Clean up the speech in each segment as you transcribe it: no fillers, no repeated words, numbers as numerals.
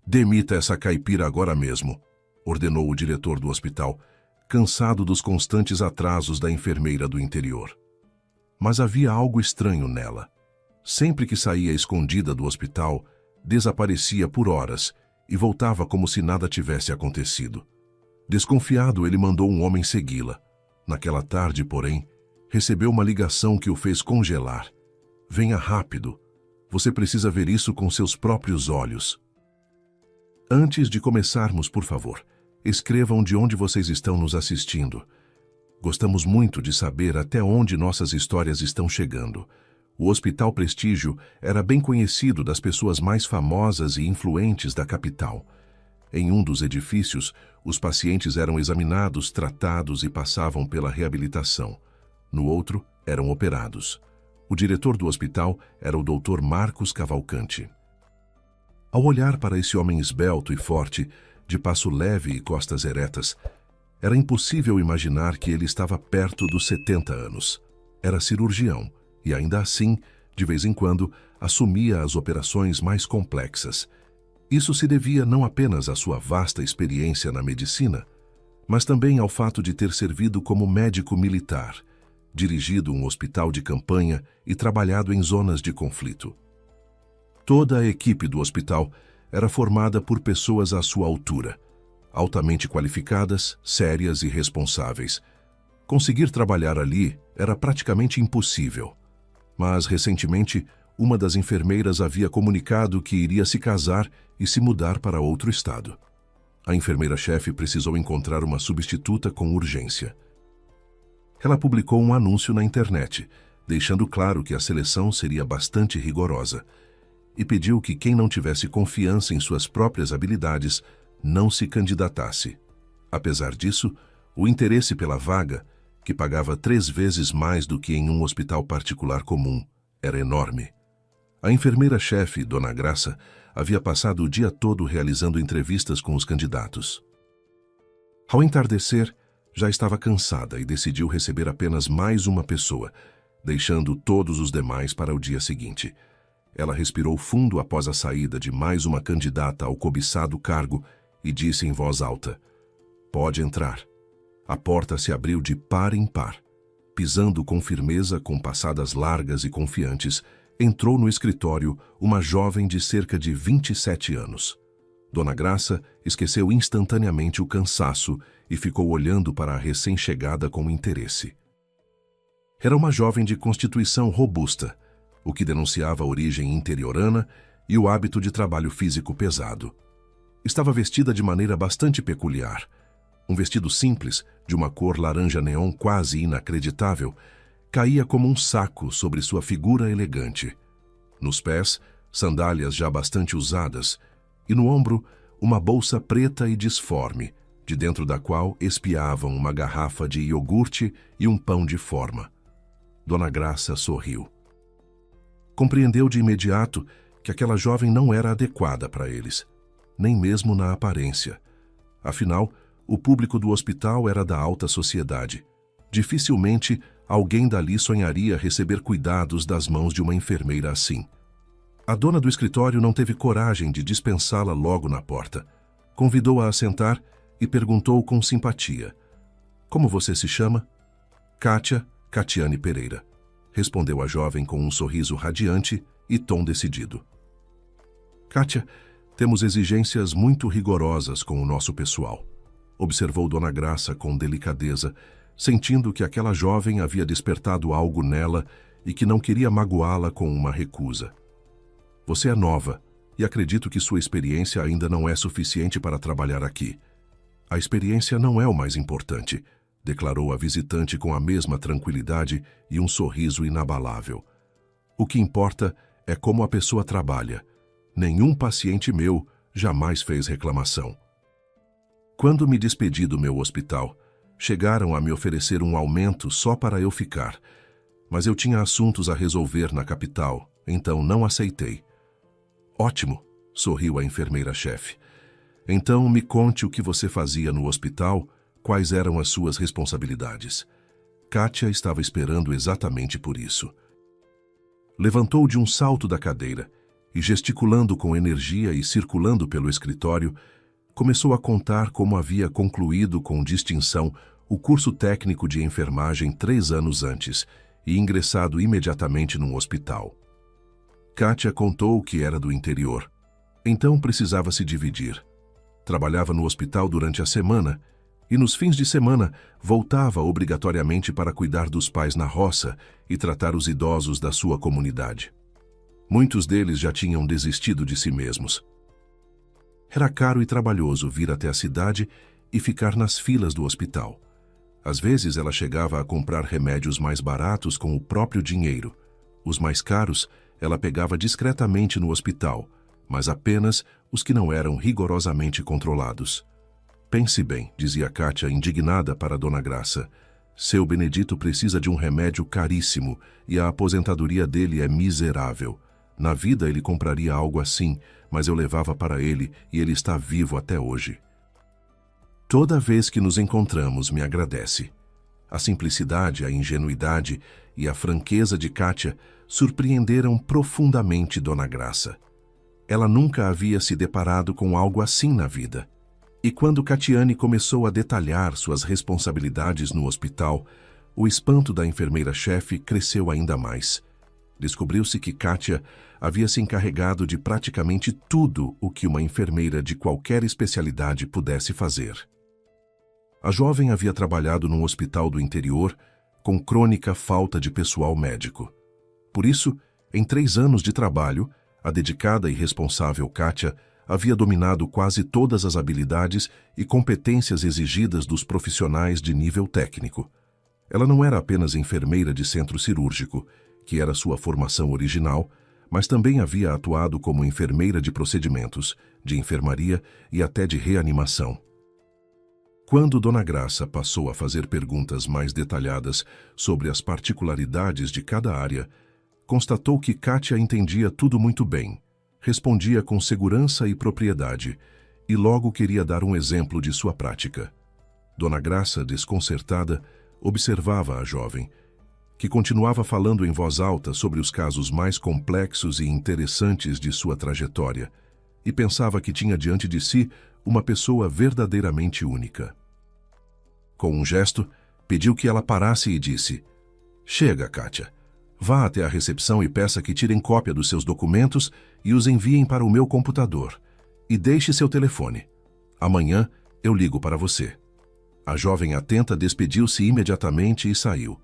Demita essa caipira agora mesmo, ordenou o diretor do hospital, cansado dos constantes atrasos da enfermeira do interior. Mas havia algo estranho nela. Sempre que saía escondida do hospital, desaparecia por horas e voltava como se nada tivesse acontecido. Desconfiado, ele mandou um homem segui-la. Naquela tarde, porém, recebeu uma ligação que o fez congelar. Venha rápido. Você precisa ver isso com seus próprios olhos. Antes de começarmos, por favor, escrevam de onde vocês estão nos assistindo. Gostamos muito de saber até onde nossas histórias estão chegando. O Hospital Prestígio era bem conhecido das pessoas mais famosas e influentes da capital. Em um dos edifícios, os pacientes eram examinados, tratados e passavam pela reabilitação. No outro, eram operados. O diretor do hospital era o Dr. Marcos Cavalcante. Ao olhar para esse homem esbelto e forte, de passo leve e costas eretas, era impossível imaginar que ele estava perto dos 70 anos. Era cirurgião e, ainda assim, de vez em quando, assumia as operações mais complexas. Isso se devia não apenas à sua vasta experiência na medicina, mas também ao fato de ter servido como médico militar, dirigido um hospital de campanha e trabalhado em zonas de conflito. Toda a equipe do hospital era formada por pessoas à sua altura, altamente qualificadas, sérias e responsáveis. Conseguir trabalhar ali era praticamente impossível. Mas, recentemente, uma das enfermeiras havia comunicado que iria se casar e se mudar para outro estado. A enfermeira-chefe precisou encontrar uma substituta com urgência. Ela publicou um anúncio na internet, deixando claro que a seleção seria bastante rigorosa, e pediu que quem não tivesse confiança em suas próprias habilidades não se candidatasse. Apesar disso, o interesse pela vaga, que pagava 3 vezes mais do que em um hospital particular comum, era enorme. A enfermeira-chefe, Dona Graça, havia passado o dia todo realizando entrevistas com os candidatos. Ao entardecer, já estava cansada e decidiu receber apenas mais uma pessoa, deixando todos os demais para o dia seguinte. Ela respirou fundo após a saída de mais uma candidata ao cobiçado cargo e disse em voz alta: "Pode entrar." A porta se abriu de par em par. Pisando com firmeza, com passadas largas e confiantes, entrou no escritório uma jovem de cerca de 27 anos. Dona Graça esqueceu instantaneamente o cansaço e ficou olhando para a recém-chegada com interesse. Era uma jovem de constituição robusta, o que denunciava a origem interiorana e o hábito de trabalho físico pesado. Estava vestida de maneira bastante peculiar. Um vestido simples, de uma cor laranja-neon quase inacreditável, caía como um saco sobre sua figura elegante. Nos pés, sandálias já bastante usadas, e no ombro, uma bolsa preta e disforme, de dentro da qual espiavam uma garrafa de iogurte e um pão de forma. Dona Graça sorriu. Compreendeu de imediato que aquela jovem não era adequada para eles, nem mesmo na aparência. Afinal, o público do hospital era da alta sociedade. Dificilmente alguém dali sonharia receber cuidados das mãos de uma enfermeira assim. A dona do escritório não teve coragem de dispensá-la logo na porta. Convidou-a a sentar e perguntou com simpatia: "Como você se chama?" "Kátia Catiane Pereira", respondeu a jovem com um sorriso radiante e tom decidido. "Kátia, temos exigências muito rigorosas com o nosso pessoal", observou Dona Graça com delicadeza, sentindo que aquela jovem havia despertado algo nela e que não queria magoá-la com uma recusa. "Você é nova e acredito que sua experiência ainda não é suficiente para trabalhar aqui." "A experiência não é o mais importante", declarou a visitante com a mesma tranquilidade e um sorriso inabalável. "O que importa é como a pessoa trabalha. Nenhum paciente meu jamais fez reclamação." Quando me despedi do meu hospital, chegaram a me oferecer um aumento só para eu ficar, mas eu tinha assuntos a resolver na capital, então não aceitei. "Ótimo", sorriu a enfermeira-chefe. "Então me conte o que você fazia no hospital, quais eram as suas responsabilidades." Kátia estava esperando exatamente por isso. Levantou de um salto da cadeira e, gesticulando com energia e circulando pelo escritório, começou a contar como havia concluído com distinção o curso técnico de enfermagem 3 anos antes e ingressado imediatamente num hospital. Kátia contou que era do interior, então precisava se dividir. Trabalhava no hospital durante a semana e, nos fins de semana, voltava obrigatoriamente para cuidar dos pais na roça e tratar os idosos da sua comunidade. Muitos deles já tinham desistido de si mesmos. Era caro e trabalhoso vir até a cidade e ficar nas filas do hospital. Às vezes ela chegava a comprar remédios mais baratos com o próprio dinheiro. Os mais caros ela pegava discretamente no hospital, mas apenas os que não eram rigorosamente controlados. Pense bem, dizia Kátia, indignada para Dona Graça. Seu Benedito precisa de um remédio caríssimo e a aposentadoria dele é miserável. Na vida ele compraria algo assim, mas eu levava para ele e ele está vivo até hoje. Toda vez que nos encontramos, me agradece. A simplicidade, a ingenuidade e a franqueza de Kátia surpreenderam profundamente Dona Graça. Ela nunca havia se deparado com algo assim na vida. E quando Catiane começou a detalhar suas responsabilidades no hospital, o espanto da enfermeira-chefe cresceu ainda mais. Descobriu-se que Kátia havia se encarregado de praticamente tudo o que uma enfermeira de qualquer especialidade pudesse fazer. A jovem havia trabalhado num hospital do interior com crônica falta de pessoal médico. Por isso, em 3 anos de trabalho, a dedicada e responsável Kátia havia dominado quase todas as habilidades e competências exigidas dos profissionais de nível técnico. Ela não era apenas enfermeira de centro cirúrgico, que era sua formação original, mas também havia atuado como enfermeira de procedimentos, de enfermaria e até de reanimação. Quando Dona Graça passou a fazer perguntas mais detalhadas sobre as particularidades de cada área, constatou que Kátia entendia tudo muito bem, respondia com segurança e propriedade, e logo queria dar um exemplo de sua prática. Dona Graça, desconcertada, observava a jovem, que continuava falando em voz alta sobre os casos mais complexos e interessantes de sua trajetória, e pensava que tinha diante de si uma pessoa verdadeiramente única. Com um gesto, pediu que ela parasse e disse: "Chega, Kátia. Vá até a recepção e peça que tirem cópia dos seus documentos e os enviem para o meu computador. E deixe seu telefone. Amanhã eu ligo para você." A jovem atenta despediu-se imediatamente e saiu.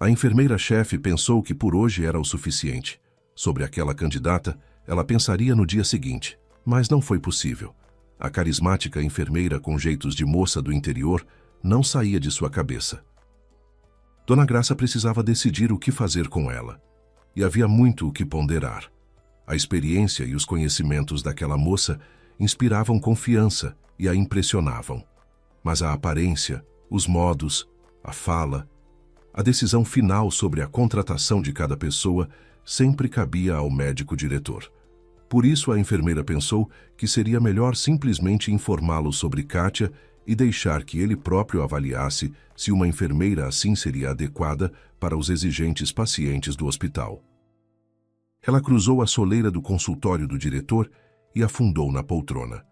A enfermeira-chefe pensou que por hoje era o suficiente. Sobre aquela candidata, ela pensaria no dia seguinte, mas não foi possível. A carismática enfermeira com jeitos de moça do interior não saía de sua cabeça. Dona Graça precisava decidir o que fazer com ela, e havia muito o que ponderar. A experiência e os conhecimentos daquela moça inspiravam confiança e a impressionavam. Mas a aparência, os modos, a fala, a decisão final sobre a contratação de cada pessoa sempre cabia ao médico diretor. Por isso a enfermeira pensou que seria melhor simplesmente informá-lo sobre Kátia e deixar que ele próprio avaliasse se uma enfermeira assim seria adequada para os exigentes pacientes do hospital. Ela cruzou a soleira do consultório do diretor e afundou na poltrona.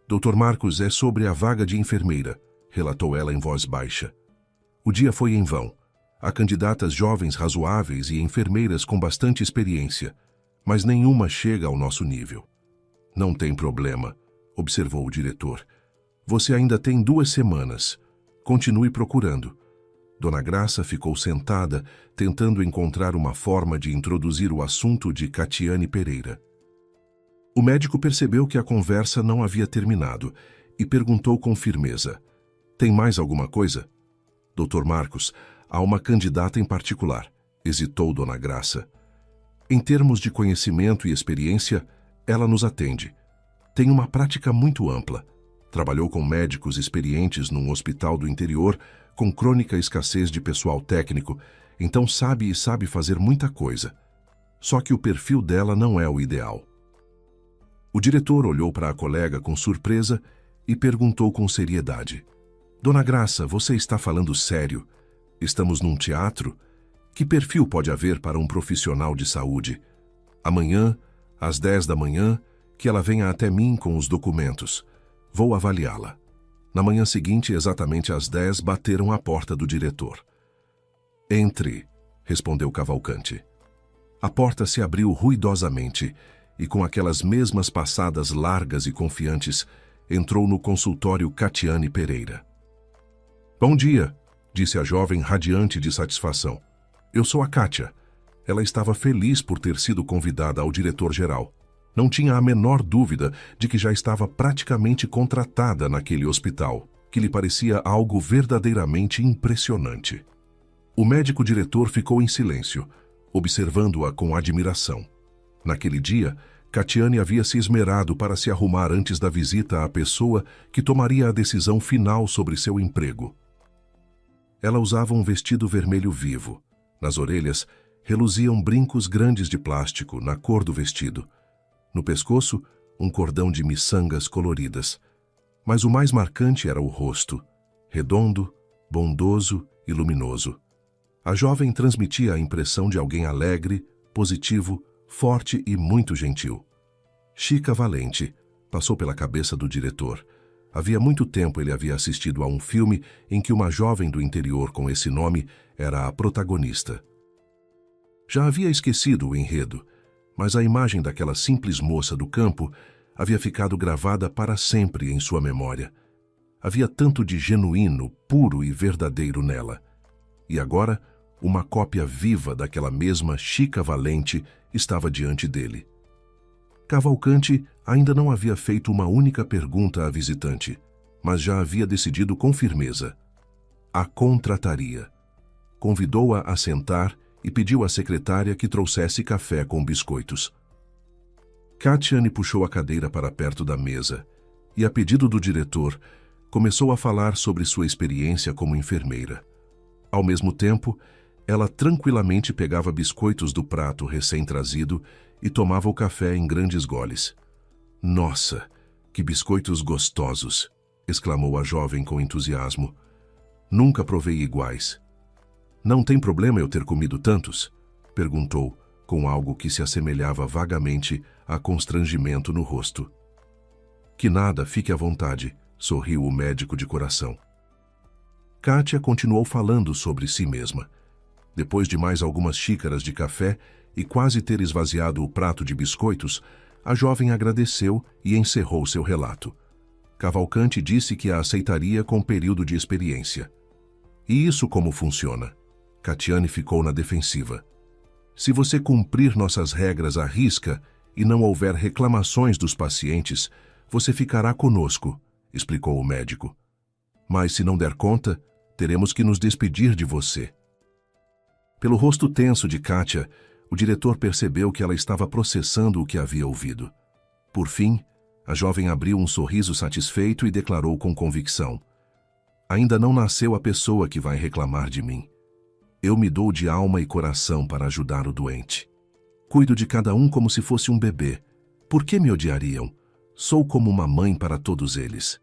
"Dr. Marcos, é sobre a vaga de enfermeira", relatou ela em voz baixa. O dia foi em vão. Há candidatas jovens razoáveis e enfermeiras com bastante experiência, mas nenhuma chega ao nosso nível. "Não tem problema", observou o diretor. "Você ainda tem 2 semanas. Continue procurando." Dona Graça ficou sentada, tentando encontrar uma forma de introduzir o assunto de Catiane Pereira. O médico percebeu que a conversa não havia terminado e perguntou com firmeza: "Tem mais alguma coisa?" "Dr. Marcos, há uma candidata em particular", hesitou Dona Graça. "Em termos de conhecimento e experiência, ela nos atende. Tem uma prática muito ampla. Trabalhou com médicos experientes num hospital do interior com crônica escassez de pessoal técnico, então sabe fazer muita coisa. Só que o perfil dela não é o ideal." O diretor olhou para a colega com surpresa e perguntou com seriedade: "Dona Graça, você está falando sério? Estamos num teatro? Que perfil pode haver para um profissional de saúde? Amanhã, Às 10 da manhã, que ela venha até mim com os documentos. Vou avaliá-la. Na manhã seguinte, exatamente às 10, bateram à porta do diretor. Entre, respondeu Cavalcante. A porta se abriu ruidosamente e, com aquelas mesmas passadas largas e confiantes, entrou no consultório Catiane Pereira. Bom dia, disse a jovem radiante de satisfação. Eu sou a Kátia. Ela estava feliz por ter sido convidada ao diretor-geral. Não tinha a menor dúvida de que já estava praticamente contratada naquele hospital, que lhe parecia algo verdadeiramente impressionante. O médico-diretor ficou em silêncio, observando-a com admiração. Naquele dia, Catiane havia se esmerado para se arrumar antes da visita à pessoa que tomaria a decisão final sobre seu emprego. Ela usava um vestido vermelho vivo. Nas orelhas, reluziam brincos grandes de plástico na cor do vestido. No pescoço, um cordão de miçangas coloridas. Mas o mais marcante era o rosto, redondo, bondoso e luminoso. A jovem transmitia a impressão de alguém alegre, positivo, forte e muito gentil. Chica Valente passou pela cabeça do diretor. Havia muito tempo ele havia assistido a um filme em que uma jovem do interior com esse nome era a protagonista. Já havia esquecido o enredo, mas a imagem daquela simples moça do campo havia ficado gravada para sempre em sua memória. Havia tanto de genuíno, puro e verdadeiro nela. E agora, uma cópia viva daquela mesma Chica Valente estava diante dele. Cavalcante ainda não havia feito uma única pergunta à visitante, mas já havia decidido com firmeza. A contrataria. Convidou-a a sentar e pediu à secretária que trouxesse café com biscoitos. Catiane puxou a cadeira para perto da mesa e, a pedido do diretor, começou a falar sobre sua experiência como enfermeira. Ao mesmo tempo, ela tranquilamente pegava biscoitos do prato recém-trazido e tomava o café em grandes goles. Nossa, que biscoitos gostosos! Exclamou a jovem com entusiasmo. Nunca provei iguais. Não tem problema eu ter comido tantos? Perguntou, com algo que se assemelhava vagamente a constrangimento no rosto. Que nada, fique à vontade, sorriu o médico de coração. Kátia continuou falando sobre si mesma. Depois de mais algumas xícaras de café e quase ter esvaziado o prato de biscoitos, a jovem agradeceu e encerrou seu relato. Cavalcante disse que a aceitaria com período de experiência. E isso como funciona? Catiane ficou na defensiva. Se você cumprir nossas regras à risca e não houver reclamações dos pacientes, você ficará conosco, explicou o médico. Mas se não der conta, teremos que nos despedir de você. Pelo rosto tenso de Kátia, o diretor percebeu que ela estava processando o que havia ouvido. Por fim, a jovem abriu um sorriso satisfeito e declarou com convicção: Ainda não nasceu a pessoa que vai reclamar de mim. Eu me dou de alma e coração para ajudar o doente. Cuido de cada um como se fosse um bebê. Por que me odiariam? Sou como uma mãe para todos eles.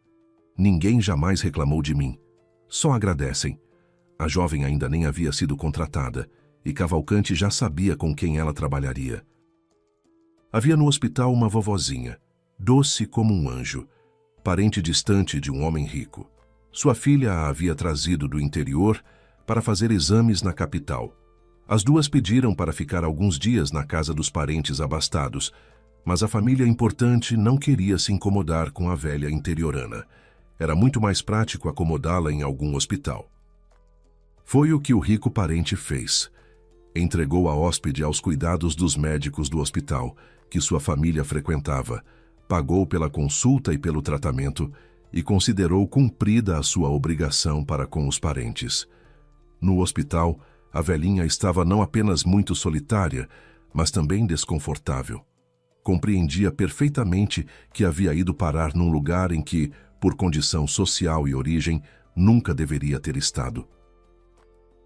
Ninguém jamais reclamou de mim. Só agradecem. A jovem ainda nem havia sido contratada, e Cavalcante já sabia com quem ela trabalharia. Havia no hospital uma vovozinha, doce como um anjo, parente distante de um homem rico. Sua filha a havia trazido do interior para fazer exames na capital. As duas pediram para ficar alguns dias na casa dos parentes abastados, mas a família importante não queria se incomodar com a velha interiorana. Era muito mais prático acomodá-la em algum hospital. Foi o que o rico parente fez. Entregou a hóspede aos cuidados dos médicos do hospital, que sua família frequentava, pagou pela consulta e pelo tratamento e considerou cumprida a sua obrigação para com os parentes. No hospital, a velhinha estava não apenas muito solitária, mas também desconfortável. Compreendia perfeitamente que havia ido parar num lugar em que, por condição social e origem, nunca deveria ter estado.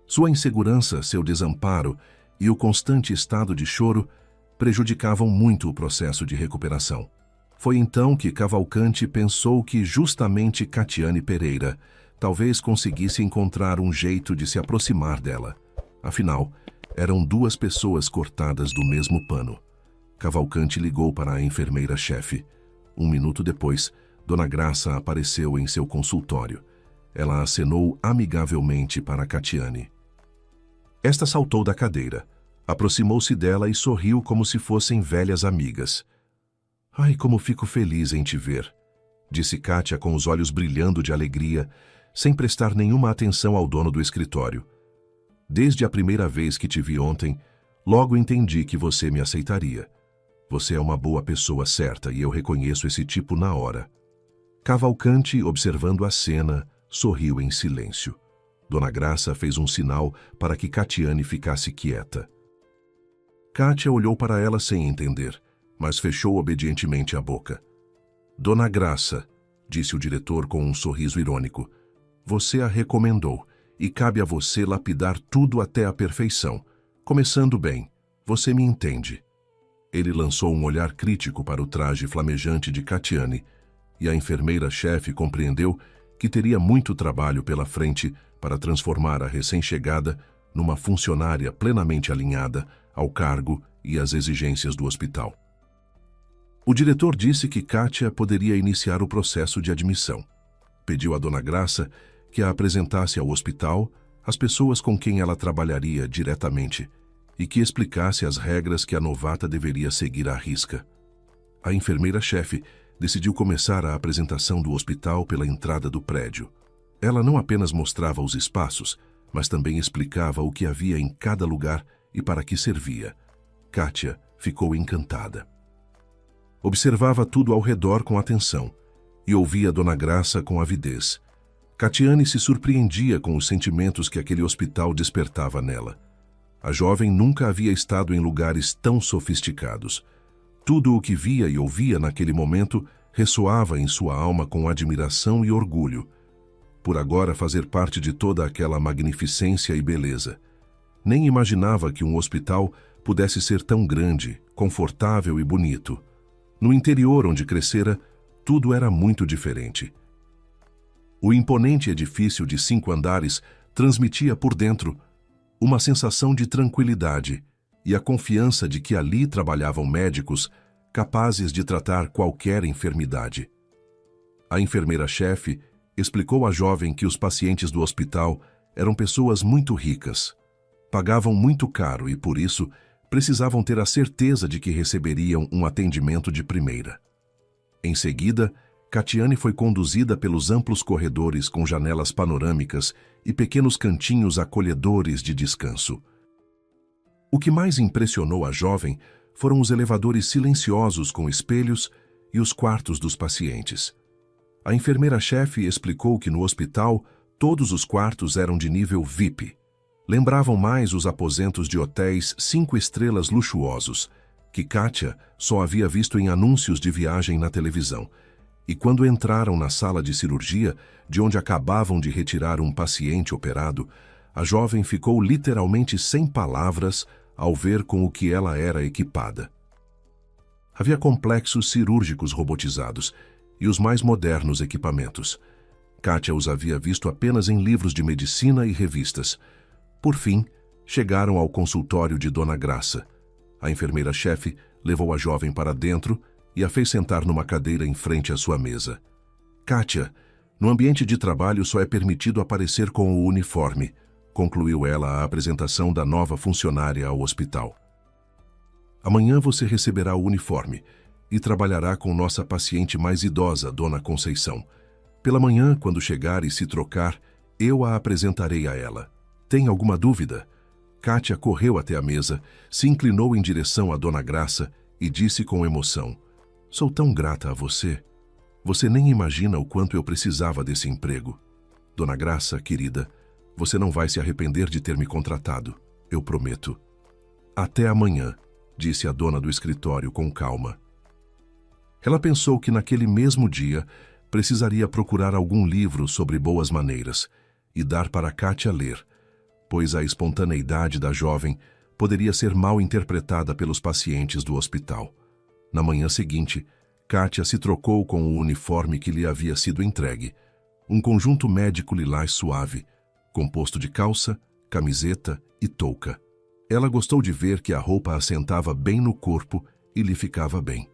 Sua insegurança, seu desamparo e o constante estado de choro prejudicavam muito o processo de recuperação. Foi então que Cavalcante pensou que justamente Catiane Pereira talvez conseguisse encontrar um jeito de se aproximar dela. Afinal, eram duas pessoas cortadas do mesmo pano. Cavalcante ligou para a enfermeira-chefe. 1 minuto depois, Dona Graça apareceu em seu consultório. Ela acenou amigavelmente para Catiane. Esta saltou da cadeira, aproximou-se dela e sorriu como se fossem velhas amigas. "Ai, como fico feliz em te ver", disse Kátia com os olhos brilhando de alegria, sem prestar nenhuma atenção ao dono do escritório. "Desde a primeira vez que te vi ontem, logo entendi que você me aceitaria. Você é uma boa pessoa certa e eu reconheço esse tipo na hora." Cavalcante, observando a cena, sorriu em silêncio. Dona Graça fez um sinal para que Catiane ficasse quieta. Kátia olhou para ela sem entender, mas fechou obedientemente a boca. "Dona Graça", disse o diretor com um sorriso irônico, "você a recomendou, e cabe a você lapidar tudo até a perfeição. Começando bem, você me entende." Ele lançou um olhar crítico para o traje flamejante de Catiane, e a enfermeira-chefe compreendeu que teria muito trabalho pela frente para transformar a recém-chegada numa funcionária plenamente alinhada ao cargo e às exigências do hospital. O diretor disse que Kátia poderia iniciar o processo de admissão. Pediu a Dona Graça que a apresentasse ao hospital, às pessoas com quem ela trabalharia diretamente, e que explicasse as regras que a novata deveria seguir à risca. A enfermeira-chefe decidiu começar a apresentação do hospital pela entrada do prédio. Ela não apenas mostrava os espaços, mas também explicava o que havia em cada lugar e para que servia. Kátia ficou encantada. Observava tudo ao redor com atenção e ouvia Dona Graça com avidez. Catiane se surpreendia com os sentimentos que aquele hospital despertava nela. A jovem nunca havia estado em lugares tão sofisticados. Tudo o que via e ouvia naquele momento ressoava em sua alma com admiração e orgulho, por agora fazer parte de toda aquela magnificência e beleza. Nem imaginava que um hospital pudesse ser tão grande, confortável e bonito. No interior onde crescera, tudo era muito diferente. O imponente edifício de 5 andares transmitia por dentro uma sensação de tranquilidade e a confiança de que ali trabalhavam médicos capazes de tratar qualquer enfermidade. A enfermeira-chefe explicou à jovem que os pacientes do hospital eram pessoas muito ricas. Pagavam muito caro e, por isso, precisavam ter a certeza de que receberiam um atendimento de primeira. Em seguida, Catiane foi conduzida pelos amplos corredores com janelas panorâmicas e pequenos cantinhos acolhedores de descanso. O que mais impressionou a jovem foram os elevadores silenciosos com espelhos e os quartos dos pacientes. A enfermeira-chefe explicou que no hospital todos os quartos eram de nível VIP. Lembravam mais os aposentos de hotéis 5 estrelas luxuosos, que Kátia só havia visto em anúncios de viagem na televisão. E quando entraram na sala de cirurgia, de onde acabavam de retirar um paciente operado, a jovem ficou literalmente sem palavras ao ver com o que ela era equipada. Havia complexos cirúrgicos robotizados e os mais modernos equipamentos. Kátia os havia visto apenas em livros de medicina e revistas. Por fim, chegaram ao consultório de Dona Graça. A enfermeira-chefe levou a jovem para dentro e a fez sentar numa cadeira em frente à sua mesa. "Kátia, no ambiente de trabalho só é permitido aparecer com o uniforme", concluiu ela a apresentação da nova funcionária ao hospital. "Amanhã você receberá o uniforme e trabalhará com nossa paciente mais idosa, Dona Conceição. Pela manhã, quando chegar e se trocar, eu a apresentarei a ela. Tem alguma dúvida?" Kátia correu até a mesa, se inclinou em direção a Dona Graça e disse com emoção: "Sou tão grata a você. Você nem imagina o quanto eu precisava desse emprego. Dona Graça, querida, você não vai se arrepender de ter me contratado, eu prometo." "Até amanhã", disse a dona do escritório com calma. Ela pensou que naquele mesmo dia precisaria procurar algum livro sobre boas maneiras e dar para Kátia ler, pois a espontaneidade da jovem poderia ser mal interpretada pelos pacientes do hospital. Na manhã seguinte, Kátia se trocou com o uniforme que lhe havia sido entregue, um conjunto médico lilás suave, composto de calça, camiseta e touca. Ela gostou de ver que a roupa assentava bem no corpo e lhe ficava bem.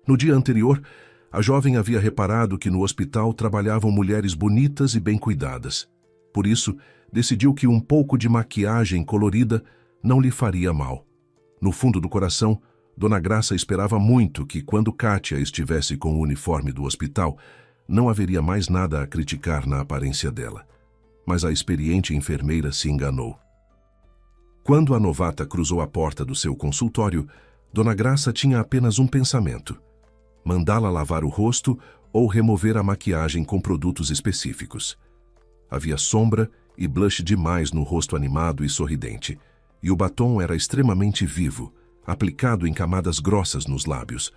No dia anterior, a jovem havia reparado que no hospital trabalhavam mulheres bonitas e bem cuidadas. Por isso, decidiu que um pouco de maquiagem colorida não lhe faria mal. No fundo do coração, Dona Graça esperava muito que, quando Kátia estivesse com o uniforme do hospital, não haveria mais nada a criticar na aparência dela. Mas a experiente enfermeira se enganou. Quando a novata cruzou a porta do seu consultório, Dona Graça tinha apenas um pensamento: mandá-la lavar o rosto ou remover a maquiagem com produtos específicos. Havia sombra e blush demais no rosto animado e sorridente, e o batom era extremamente vivo, aplicado em camadas grossas nos lábios.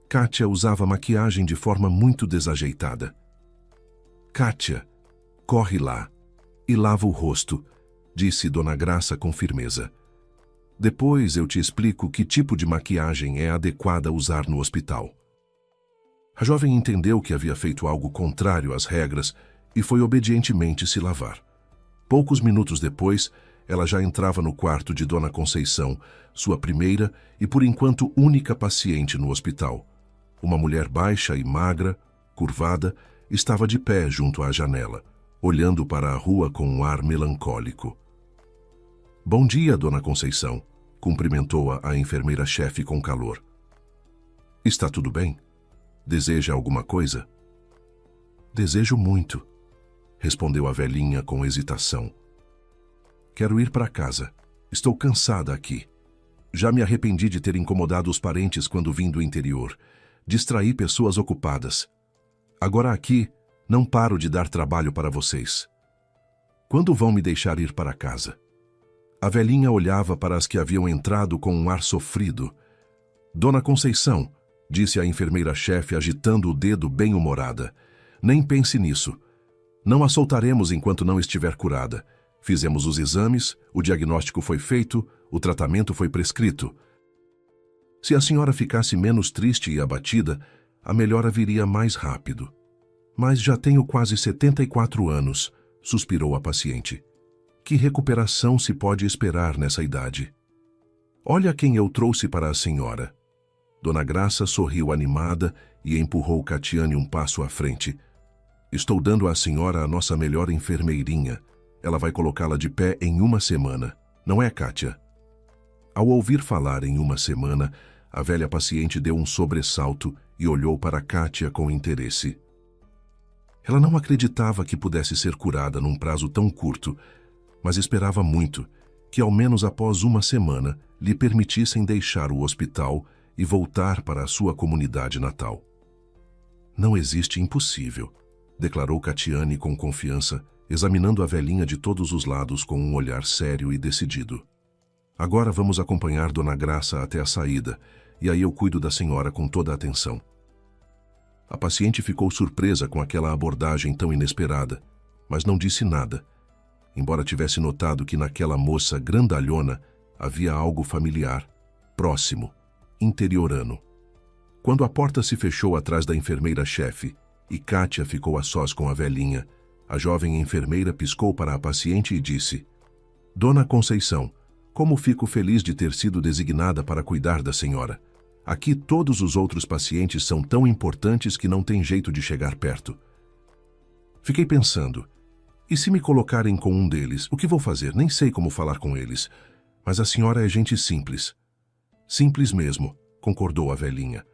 Kátia usava maquiagem de forma muito desajeitada. "Kátia, corre lá e lava o rosto", disse Dona Graça com firmeza. "Depois eu te explico que tipo de maquiagem é adequada a usar no hospital." A jovem entendeu que havia feito algo contrário às regras e foi obedientemente se lavar. Poucos minutos depois, ela já entrava no quarto de Dona Conceição, sua primeira e, por enquanto, única paciente no hospital. Uma mulher baixa e magra, curvada, estava de pé junto à janela, olhando para a rua com um ar melancólico. "Bom dia, Dona Conceição", cumprimentou-a a enfermeira-chefe com calor. "Está tudo bem? Deseja alguma coisa?" "Desejo muito", respondeu a velhinha com hesitação. "Quero ir para casa. Estou cansada aqui. Já me arrependi de ter incomodado os parentes quando vim do interior. Distraí pessoas ocupadas. Agora aqui, não paro de dar trabalho para vocês. Quando vão me deixar ir para casa?" A velhinha olhava para as que haviam entrado com um ar sofrido. "Dona Conceição", disse a enfermeira-chefe agitando o dedo bem-humorada, "nem pense nisso. Não a soltaremos enquanto não estiver curada. Fizemos os exames, o diagnóstico foi feito, o tratamento foi prescrito. Se a senhora ficasse menos triste e abatida, a melhora viria mais rápido. Mas já tenho quase 74 anos, suspirou a paciente. Que recuperação se pode esperar nessa idade? Olha quem eu trouxe para a senhora." Dona Graça sorriu animada e empurrou Catiane um passo à frente. "Estou dando à senhora a nossa melhor enfermeirinha. Ela vai colocá-la de pé em uma semana. Não é, Kátia?" Ao ouvir falar em uma semana, a velha paciente deu um sobressalto e olhou para Kátia com interesse. Ela não acreditava que pudesse ser curada num prazo tão curto, mas esperava muito que, ao menos após uma semana, lhe permitissem deixar o hospital e voltar para a sua comunidade natal. "Não existe impossível", declarou Catiane com confiança, examinando a velhinha de todos os lados com um olhar sério e decidido. "Agora vamos acompanhar Dona Graça até a saída, e aí eu cuido da senhora com toda a atenção." A paciente ficou surpresa com aquela abordagem tão inesperada, mas não disse nada, embora tivesse notado que naquela moça grandalhona havia algo familiar, próximo, interiorano. Quando a porta se fechou atrás da enfermeira-chefe e Kátia ficou a sós com a velhinha, a jovem enfermeira piscou para a paciente e disse: "Dona Conceição, como fico feliz de ter sido designada para cuidar da senhora. Aqui todos os outros pacientes são tão importantes que não tem jeito de chegar perto." Fiquei pensando, e se me colocarem com um deles, o que vou fazer? Nem sei como falar com eles. Mas a senhora é gente simples. "Simples mesmo", concordou a velhinha.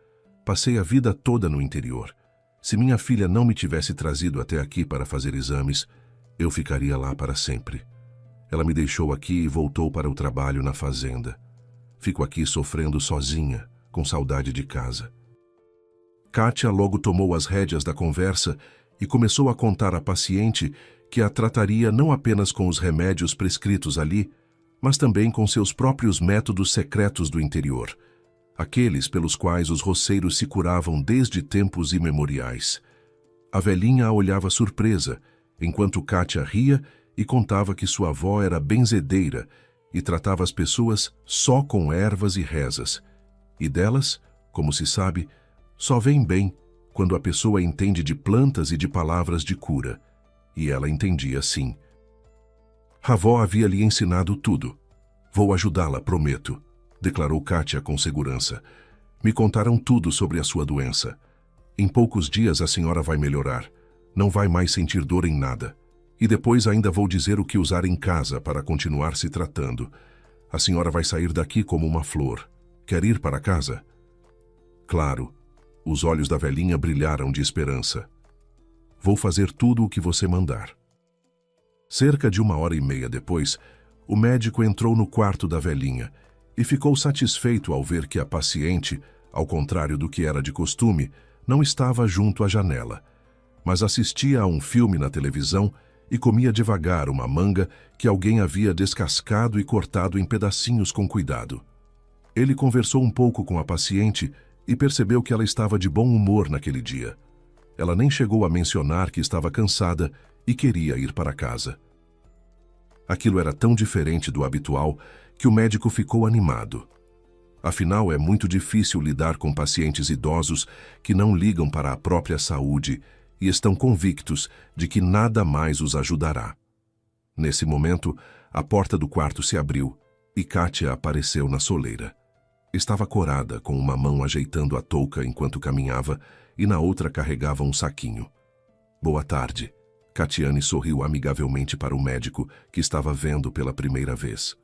"Passei a vida toda no interior. Se minha filha não me tivesse trazido até aqui para fazer exames, eu ficaria lá para sempre. Ela me deixou aqui e voltou para o trabalho na fazenda. Fico aqui sofrendo sozinha, com saudade de casa." Kátia logo tomou as rédeas da conversa e começou a contar à paciente que a trataria não apenas com os remédios prescritos ali, mas também com seus próprios métodos secretos do interior, aqueles pelos quais os roceiros se curavam desde tempos imemoriais. A velhinha a olhava surpresa, enquanto Kátia ria e contava que sua avó era benzedeira e tratava as pessoas só com ervas e rezas, e delas, como se sabe, só vem bem quando a pessoa entende de plantas e de palavras de cura, e ela entendia sim. A avó havia lhe ensinado tudo. "Vou ajudá-la, prometo", declarou Kátia com segurança. Me contaram tudo sobre a sua doença. Em poucos dias a senhora vai melhorar. Não vai mais sentir dor em nada. E depois ainda vou dizer o que usar em casa para continuar se tratando. A senhora vai sair daqui como uma flor. Quer ir para casa? Claro. Os olhos da velhinha brilharam de esperança. Vou fazer tudo o que você mandar. Cerca de 1h30 depois, o médico entrou no quarto da velhinha e ficou satisfeito ao ver que a paciente, ao contrário do que era de costume, não estava junto à janela, mas assistia a um filme na televisão e comia devagar uma manga que alguém havia descascado e cortado em pedacinhos com cuidado. Ele conversou um pouco com a paciente e percebeu que ela estava de bom humor naquele dia. Ela nem chegou a mencionar que estava cansada e queria ir para casa. Aquilo era tão diferente do habitual que o médico ficou animado. Afinal, é muito difícil lidar com pacientes idosos que não ligam para a própria saúde e estão convictos de que nada mais os ajudará. Nesse momento, a porta do quarto se abriu e Kátia apareceu na soleira. Estava corada, com uma mão ajeitando a touca enquanto caminhava e na outra carregava um saquinho. Boa tarde. Catiane sorriu amigavelmente para o médico, que estava vendo pela primeira vez.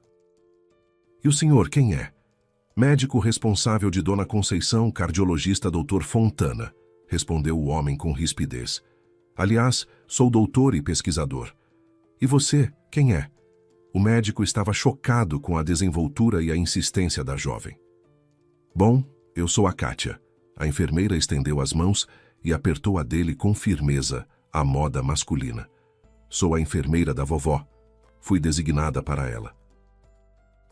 E o senhor quem é? Médico responsável de Dona Conceição, cardiologista Dr. Fontana, respondeu o homem com rispidez. Aliás, sou doutor e pesquisador. E você, quem é? O médico estava chocado com a desenvoltura e a insistência da jovem. Bom, eu sou a Kátia. A enfermeira estendeu as mãos e apertou a dele com firmeza, à moda masculina. Sou a enfermeira da vovó. Fui designada para ela.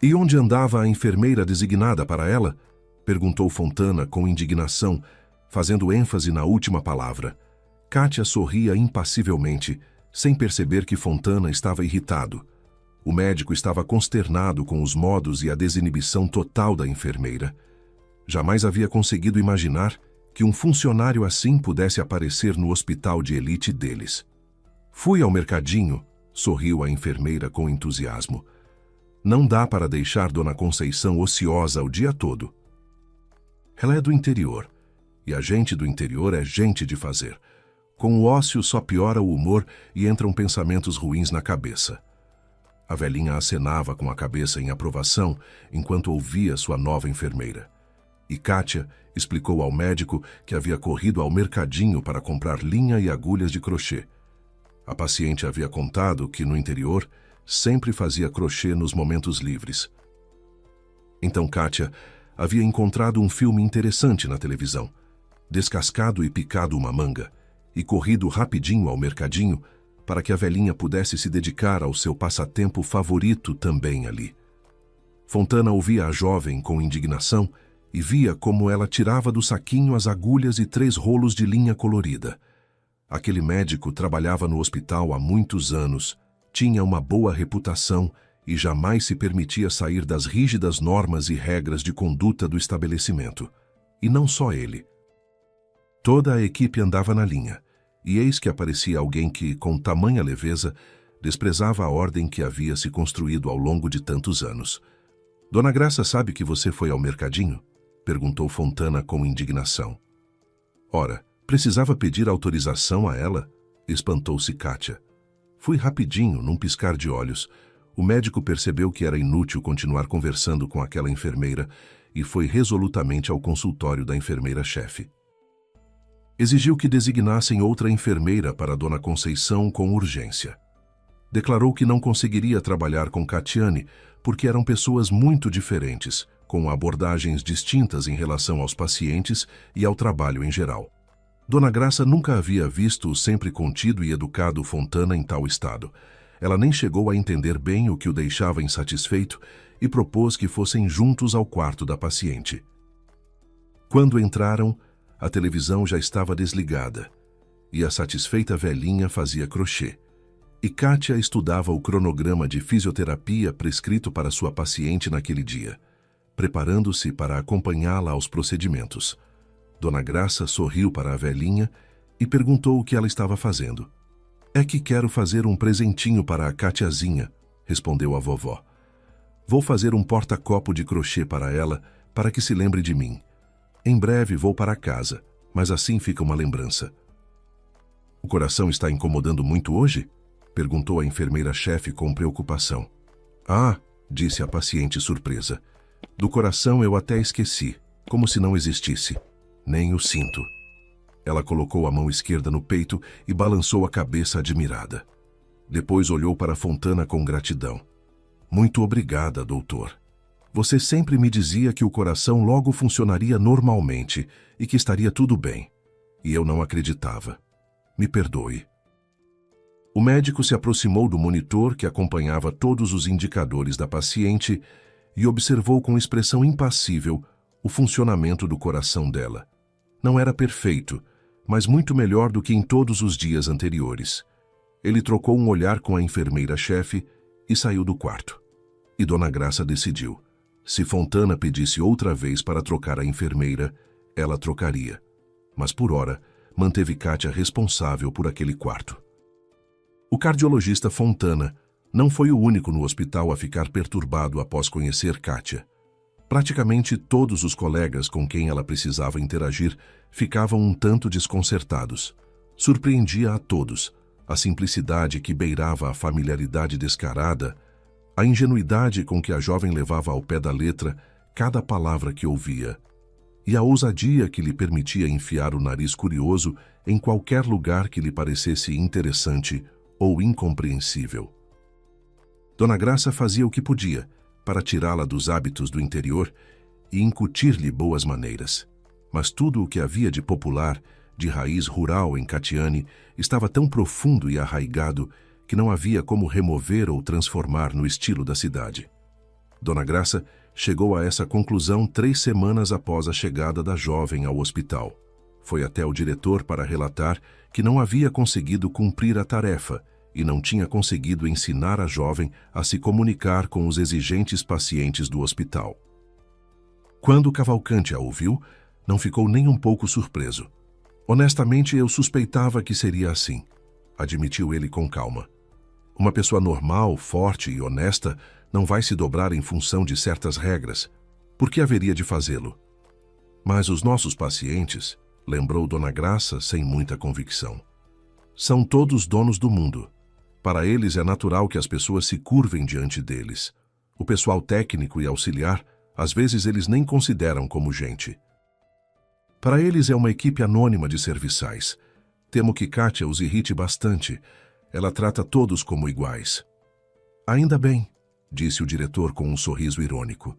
E onde andava a enfermeira designada para ela? Perguntou Fontana com indignação, fazendo ênfase na última palavra. Kátia sorria impassivelmente, sem perceber que Fontana estava irritado. O médico estava consternado com os modos e a desinibição total da enfermeira. Jamais havia conseguido imaginar que um funcionário assim pudesse aparecer no hospital de elite deles. Fui ao mercadinho, sorriu a enfermeira com entusiasmo. Não dá para deixar Dona Conceição ociosa o dia todo. Ela é do interior, e a gente do interior é gente de fazer. Com o ócio só piora o humor e entram pensamentos ruins na cabeça. A velhinha acenava com a cabeça em aprovação enquanto ouvia sua nova enfermeira. E Kátia explicou ao médico que havia corrido ao mercadinho para comprar linha e agulhas de crochê. A paciente havia contado que, no interior, sempre fazia crochê nos momentos livres. Então Kátia havia encontrado um filme interessante na televisão, descascado e picado uma manga, e corrido rapidinho ao mercadinho para que a velhinha pudesse se dedicar ao seu passatempo favorito também ali. Fontana ouvia a jovem com indignação e via como ela tirava do saquinho as agulhas e 3 rolos de linha colorida. Aquele médico trabalhava no hospital há muitos anos, tinha uma boa reputação e jamais se permitia sair das rígidas normas e regras de conduta do estabelecimento. E não só ele. Toda a equipe andava na linha, e eis que aparecia alguém que, com tamanha leveza, desprezava a ordem que havia se construído ao longo de tantos anos. Dona Graça sabe que você foi ao mercadinho? Perguntou Fontana com indignação. Ora, precisava pedir autorização a ela? Espantou-se Kátia. Fui rapidinho, num piscar de olhos. O médico percebeu que era inútil continuar conversando com aquela enfermeira e foi resolutamente ao consultório da enfermeira-chefe. Exigiu que designassem outra enfermeira para Dona Conceição com urgência. Declarou que não conseguiria trabalhar com Catiane porque eram pessoas muito diferentes, com abordagens distintas em relação aos pacientes e ao trabalho em geral. Dona Graça nunca havia visto o sempre contido e educado Fontana em tal estado. Ela nem chegou a entender bem o que o deixava insatisfeito e propôs que fossem juntos ao quarto da paciente. Quando entraram, a televisão já estava desligada e a satisfeita velhinha fazia crochê. E Kátia estudava o cronograma de fisioterapia prescrito para sua paciente naquele dia, preparando-se para acompanhá-la aos procedimentos. Dona Graça sorriu para a velhinha e perguntou o que ela estava fazendo. É que quero fazer um presentinho para a Catiazinha, respondeu a vovó. Vou fazer um porta-copo de crochê para ela, para que se lembre de mim. Em breve vou para casa, mas assim fica uma lembrança. O coração está incomodando muito hoje? Perguntou a enfermeira-chefe com preocupação. Ah, disse a paciente surpresa. Do coração eu até esqueci, como se não existisse. Nem o sinto. Ela colocou a mão esquerda no peito e balançou a cabeça admirada. Depois olhou para Fontana com gratidão. Muito obrigada, doutor. Você sempre me dizia que o coração logo funcionaria normalmente e que estaria tudo bem. E eu não acreditava. Me perdoe. O médico se aproximou do monitor que acompanhava todos os indicadores da paciente e observou com expressão impassível o funcionamento do coração dela. Não era perfeito, mas muito melhor do que em todos os dias anteriores. Ele trocou um olhar com a enfermeira-chefe e saiu do quarto. E Dona Graça decidiu. Se Fontana pedisse outra vez para trocar a enfermeira, ela trocaria. Mas por hora, manteve Kátia responsável por aquele quarto. O cardiologista Fontana não foi o único no hospital a ficar perturbado após conhecer Kátia. Praticamente todos os colegas com quem ela precisava interagir ficavam um tanto desconcertados. Surpreendia a todos a simplicidade que beirava a familiaridade descarada, a ingenuidade com que a jovem levava ao pé da letra cada palavra que ouvia, e a ousadia que lhe permitia enfiar o nariz curioso em qualquer lugar que lhe parecesse interessante ou incompreensível. Dona Graça fazia o que podia para tirá-la dos hábitos do interior e incutir-lhe boas maneiras. Mas tudo o que havia de popular, de raiz rural em Catiane, estava tão profundo e arraigado que não havia como remover ou transformar no estilo da cidade. Dona Graça chegou a essa conclusão 3 semanas após a chegada da jovem ao hospital. Foi até o diretor para relatar que não havia conseguido cumprir a tarefa e não tinha conseguido ensinar a jovem a se comunicar com os exigentes pacientes do hospital. Quando Cavalcante a ouviu, não ficou nem um pouco surpreso. Honestamente, eu suspeitava que seria assim, admitiu ele com calma. Uma pessoa normal, forte e honesta não vai se dobrar em função de certas regras. Por que haveria de fazê-lo? Mas os nossos pacientes, lembrou Dona Graça sem muita convicção, são todos donos do mundo. Para eles é natural que as pessoas se curvem diante deles. O pessoal técnico e auxiliar, às vezes eles nem consideram como gente. Para eles é uma equipe anônima de serviçais. Temo que Kátia os irrite bastante. Ela trata todos como iguais. Ainda bem, disse o diretor com um sorriso irônico.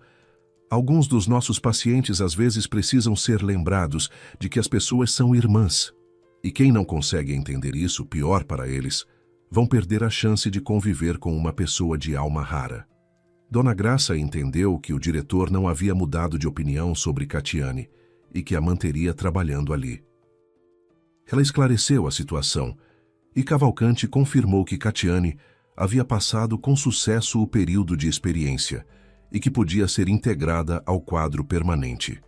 Alguns dos nossos pacientes às vezes precisam ser lembrados de que as pessoas são irmãs. E quem não consegue entender isso, pior para eles, vão perder a chance de conviver com uma pessoa de alma rara. Dona Graça entendeu que o diretor não havia mudado de opinião sobre Catiane e que a manteria trabalhando ali. Ela esclareceu a situação e Cavalcante confirmou que Catiane havia passado com sucesso o período de experiência e que podia ser integrada ao quadro permanente.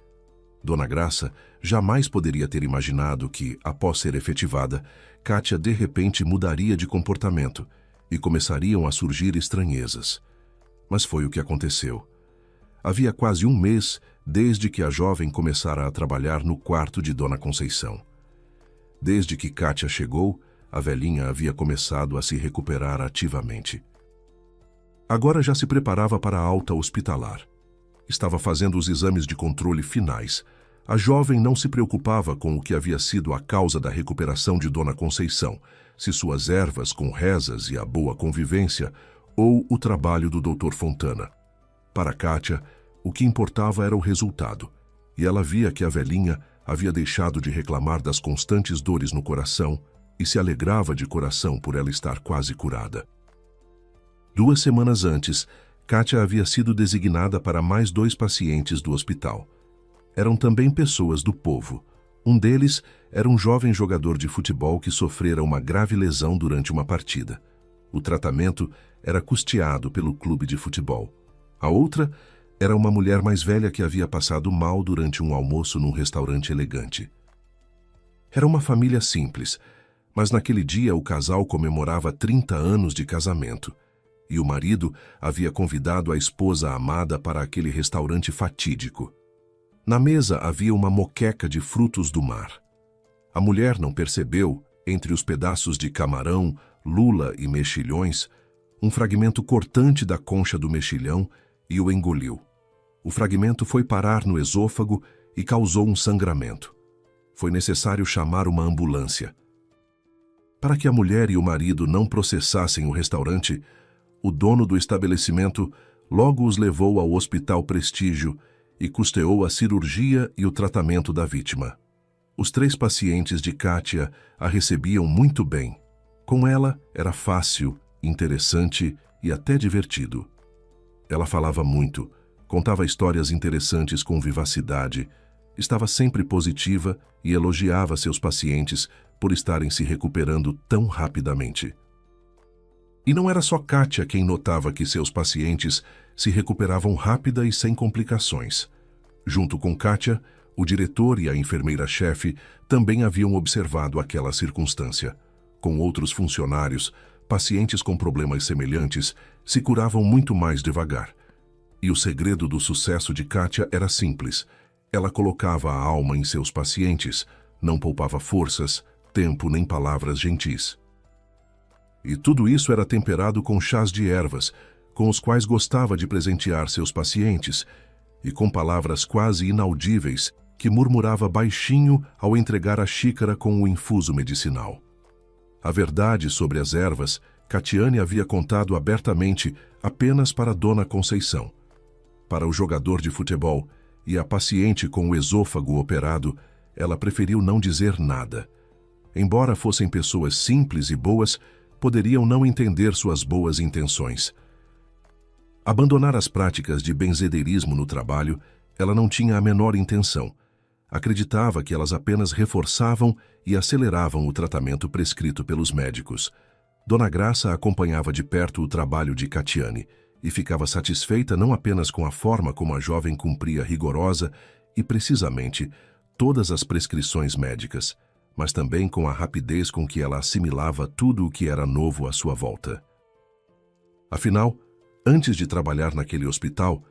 Dona Graça jamais poderia ter imaginado que, após ser efetivada, Kátia de repente mudaria de comportamento e começariam a surgir estranhezas. Mas foi o que aconteceu. Havia quase um mês desde que a jovem começara a trabalhar no quarto de Dona Conceição. Desde que Kátia chegou, a velhinha havia começado a se recuperar ativamente. Agora já se preparava para a alta hospitalar. Estava fazendo os exames de controle finais. A jovem não se preocupava com o que havia sido a causa da recuperação de Dona Conceição, se suas ervas com rezas e a boa convivência, ou o trabalho do Dr. Fontana. Para Kátia, o que importava era o resultado, e ela via que a velhinha havia deixado de reclamar das constantes dores no coração e se alegrava de coração por ela estar quase curada. 2 semanas antes, Kátia havia sido designada para mais 2 pacientes do hospital. Eram também pessoas do povo. Um deles era um jovem jogador de futebol que sofrera uma grave lesão durante uma partida. O tratamento era custeado pelo clube de futebol. A outra era uma mulher mais velha que havia passado mal durante um almoço num restaurante elegante. Era uma família simples, mas naquele dia o casal comemorava 30 anos de casamento. e o marido havia convidado a esposa amada para aquele restaurante fatídico. Na mesa havia uma moqueca de frutos do mar. A mulher não percebeu, entre os pedaços de camarão, lula e mexilhões, um fragmento cortante da concha do mexilhão e o engoliu. O fragmento foi parar no esôfago e causou um sangramento. Foi necessário chamar uma ambulância. Para que a mulher e o marido não processassem o restaurante, o dono do estabelecimento logo os levou ao Hospital Prestígio e custeou a cirurgia e o tratamento da vítima. Os 3 pacientes de Kátia a recebiam muito bem. Com ela era fácil, interessante e até divertido. Ela falava muito, contava histórias interessantes com vivacidade, estava sempre positiva e elogiava seus pacientes por estarem se recuperando tão rapidamente. E não era só Kátia quem notava que seus pacientes se recuperavam rápida e sem complicações. Junto com Kátia, o diretor e a enfermeira-chefe também haviam observado aquela circunstância. Com outros funcionários, pacientes com problemas semelhantes se curavam muito mais devagar. E o segredo do sucesso de Kátia era simples. Ela colocava a alma em seus pacientes, não poupava forças, tempo nem palavras gentis. E tudo isso era temperado com chás de ervas, com os quais gostava de presentear seus pacientes, e com palavras quase inaudíveis que murmurava baixinho ao entregar a xícara com o infuso medicinal. A verdade sobre as ervas, Catiane havia contado abertamente apenas para Dona Conceição. Para o jogador de futebol e a paciente com o esôfago operado, ela preferiu não dizer nada. Embora fossem pessoas simples e boas, poderiam não entender suas boas intenções. Abandonar as práticas de benzedeirismo no trabalho, ela não tinha a menor intenção. Acreditava que elas apenas reforçavam e aceleravam o tratamento prescrito pelos médicos. Dona Graça acompanhava de perto o trabalho de Catiane e ficava satisfeita não apenas com a forma como a jovem cumpria rigorosa e precisamente todas as prescrições médicas, mas também com a rapidez com que ela assimilava tudo o que era novo à sua volta. Afinal, antes de trabalhar naquele hospital,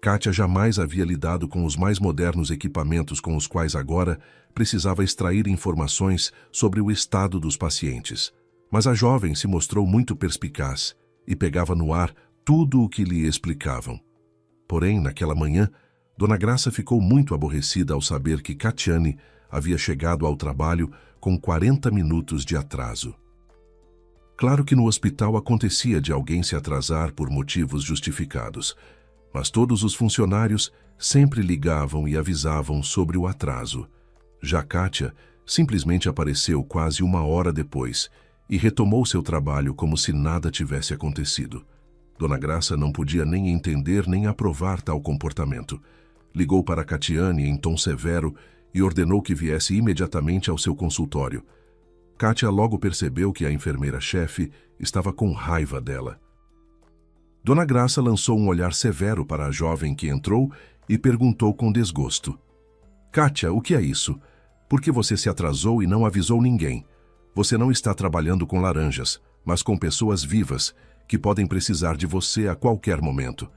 Kátia jamais havia lidado com os mais modernos equipamentos com os quais agora precisava extrair informações sobre o estado dos pacientes. Mas a jovem se mostrou muito perspicaz e pegava no ar tudo o que lhe explicavam. Porém, naquela manhã, Dona Graça ficou muito aborrecida ao saber que Catiane havia chegado ao trabalho com 40 minutos de atraso. Claro que no hospital acontecia de alguém se atrasar por motivos justificados, mas todos os funcionários sempre ligavam e avisavam sobre o atraso. Já Kátia simplesmente apareceu quase 1 hora depois e retomou seu trabalho como se nada tivesse acontecido. Dona Graça não podia nem entender nem aprovar tal comportamento. Ligou para Catiane em tom severo e ordenou que viesse imediatamente ao seu consultório. Kátia logo percebeu que a enfermeira-chefe estava com raiva dela. Dona Graça lançou um olhar severo para a jovem que entrou e perguntou com desgosto: "Kátia, o que é isso? Por que você se atrasou e não avisou ninguém? Você não está trabalhando com laranjas, mas com pessoas vivas, que podem precisar de você a qualquer momento."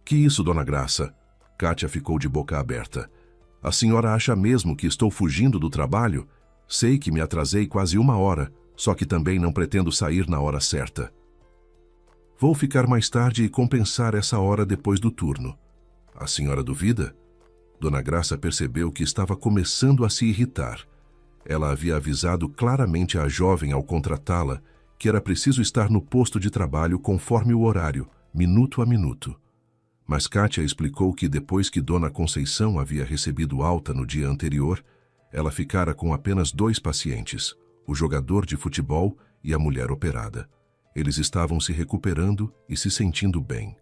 "Que isso, Dona Graça?" Kátia ficou de boca aberta. "A senhora acha mesmo que estou fugindo do trabalho? Sei que me atrasei quase 1 hora, só que também não pretendo sair na hora certa. Vou ficar mais tarde e compensar essa hora depois do turno." "A senhora duvida?" Dona Graça percebeu que estava começando a se irritar. Ela havia avisado claramente à jovem ao contratá-la que era preciso estar no posto de trabalho conforme o horário, minuto a minuto. Mas Kátia explicou que depois que Dona Conceição havia recebido alta no dia anterior, ela ficara com apenas 2 pacientes, o jogador de futebol e a mulher operada. Eles estavam se recuperando e se sentindo bem.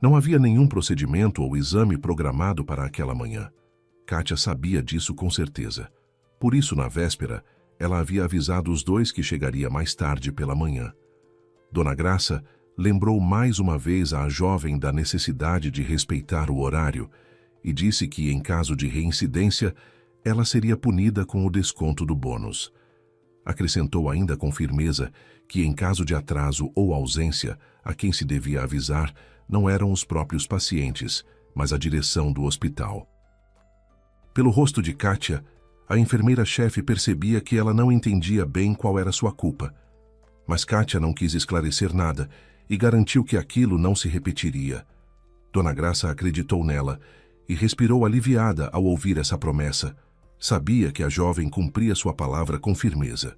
Não havia nenhum procedimento ou exame programado para aquela manhã. Kátia sabia disso com certeza. Por isso, na véspera, ela havia avisado os 2 que chegaria mais tarde pela manhã. Dona Graça lembrou mais uma vez à jovem da necessidade de respeitar o horário e disse que, em caso de reincidência, ela seria punida com o desconto do bônus. Acrescentou ainda com firmeza que, em caso de atraso ou ausência, A quem se devia avisar não eram os próprios pacientes, mas a direção do hospital. Pelo rosto de Kátia, a enfermeira-chefe percebia que ela não entendia bem qual era sua culpa. Mas Kátia não quis esclarecer nada e garantiu que aquilo não se repetiria. Dona Graça acreditou nela e respirou aliviada ao ouvir essa promessa. Sabia que a jovem cumpria sua palavra com firmeza.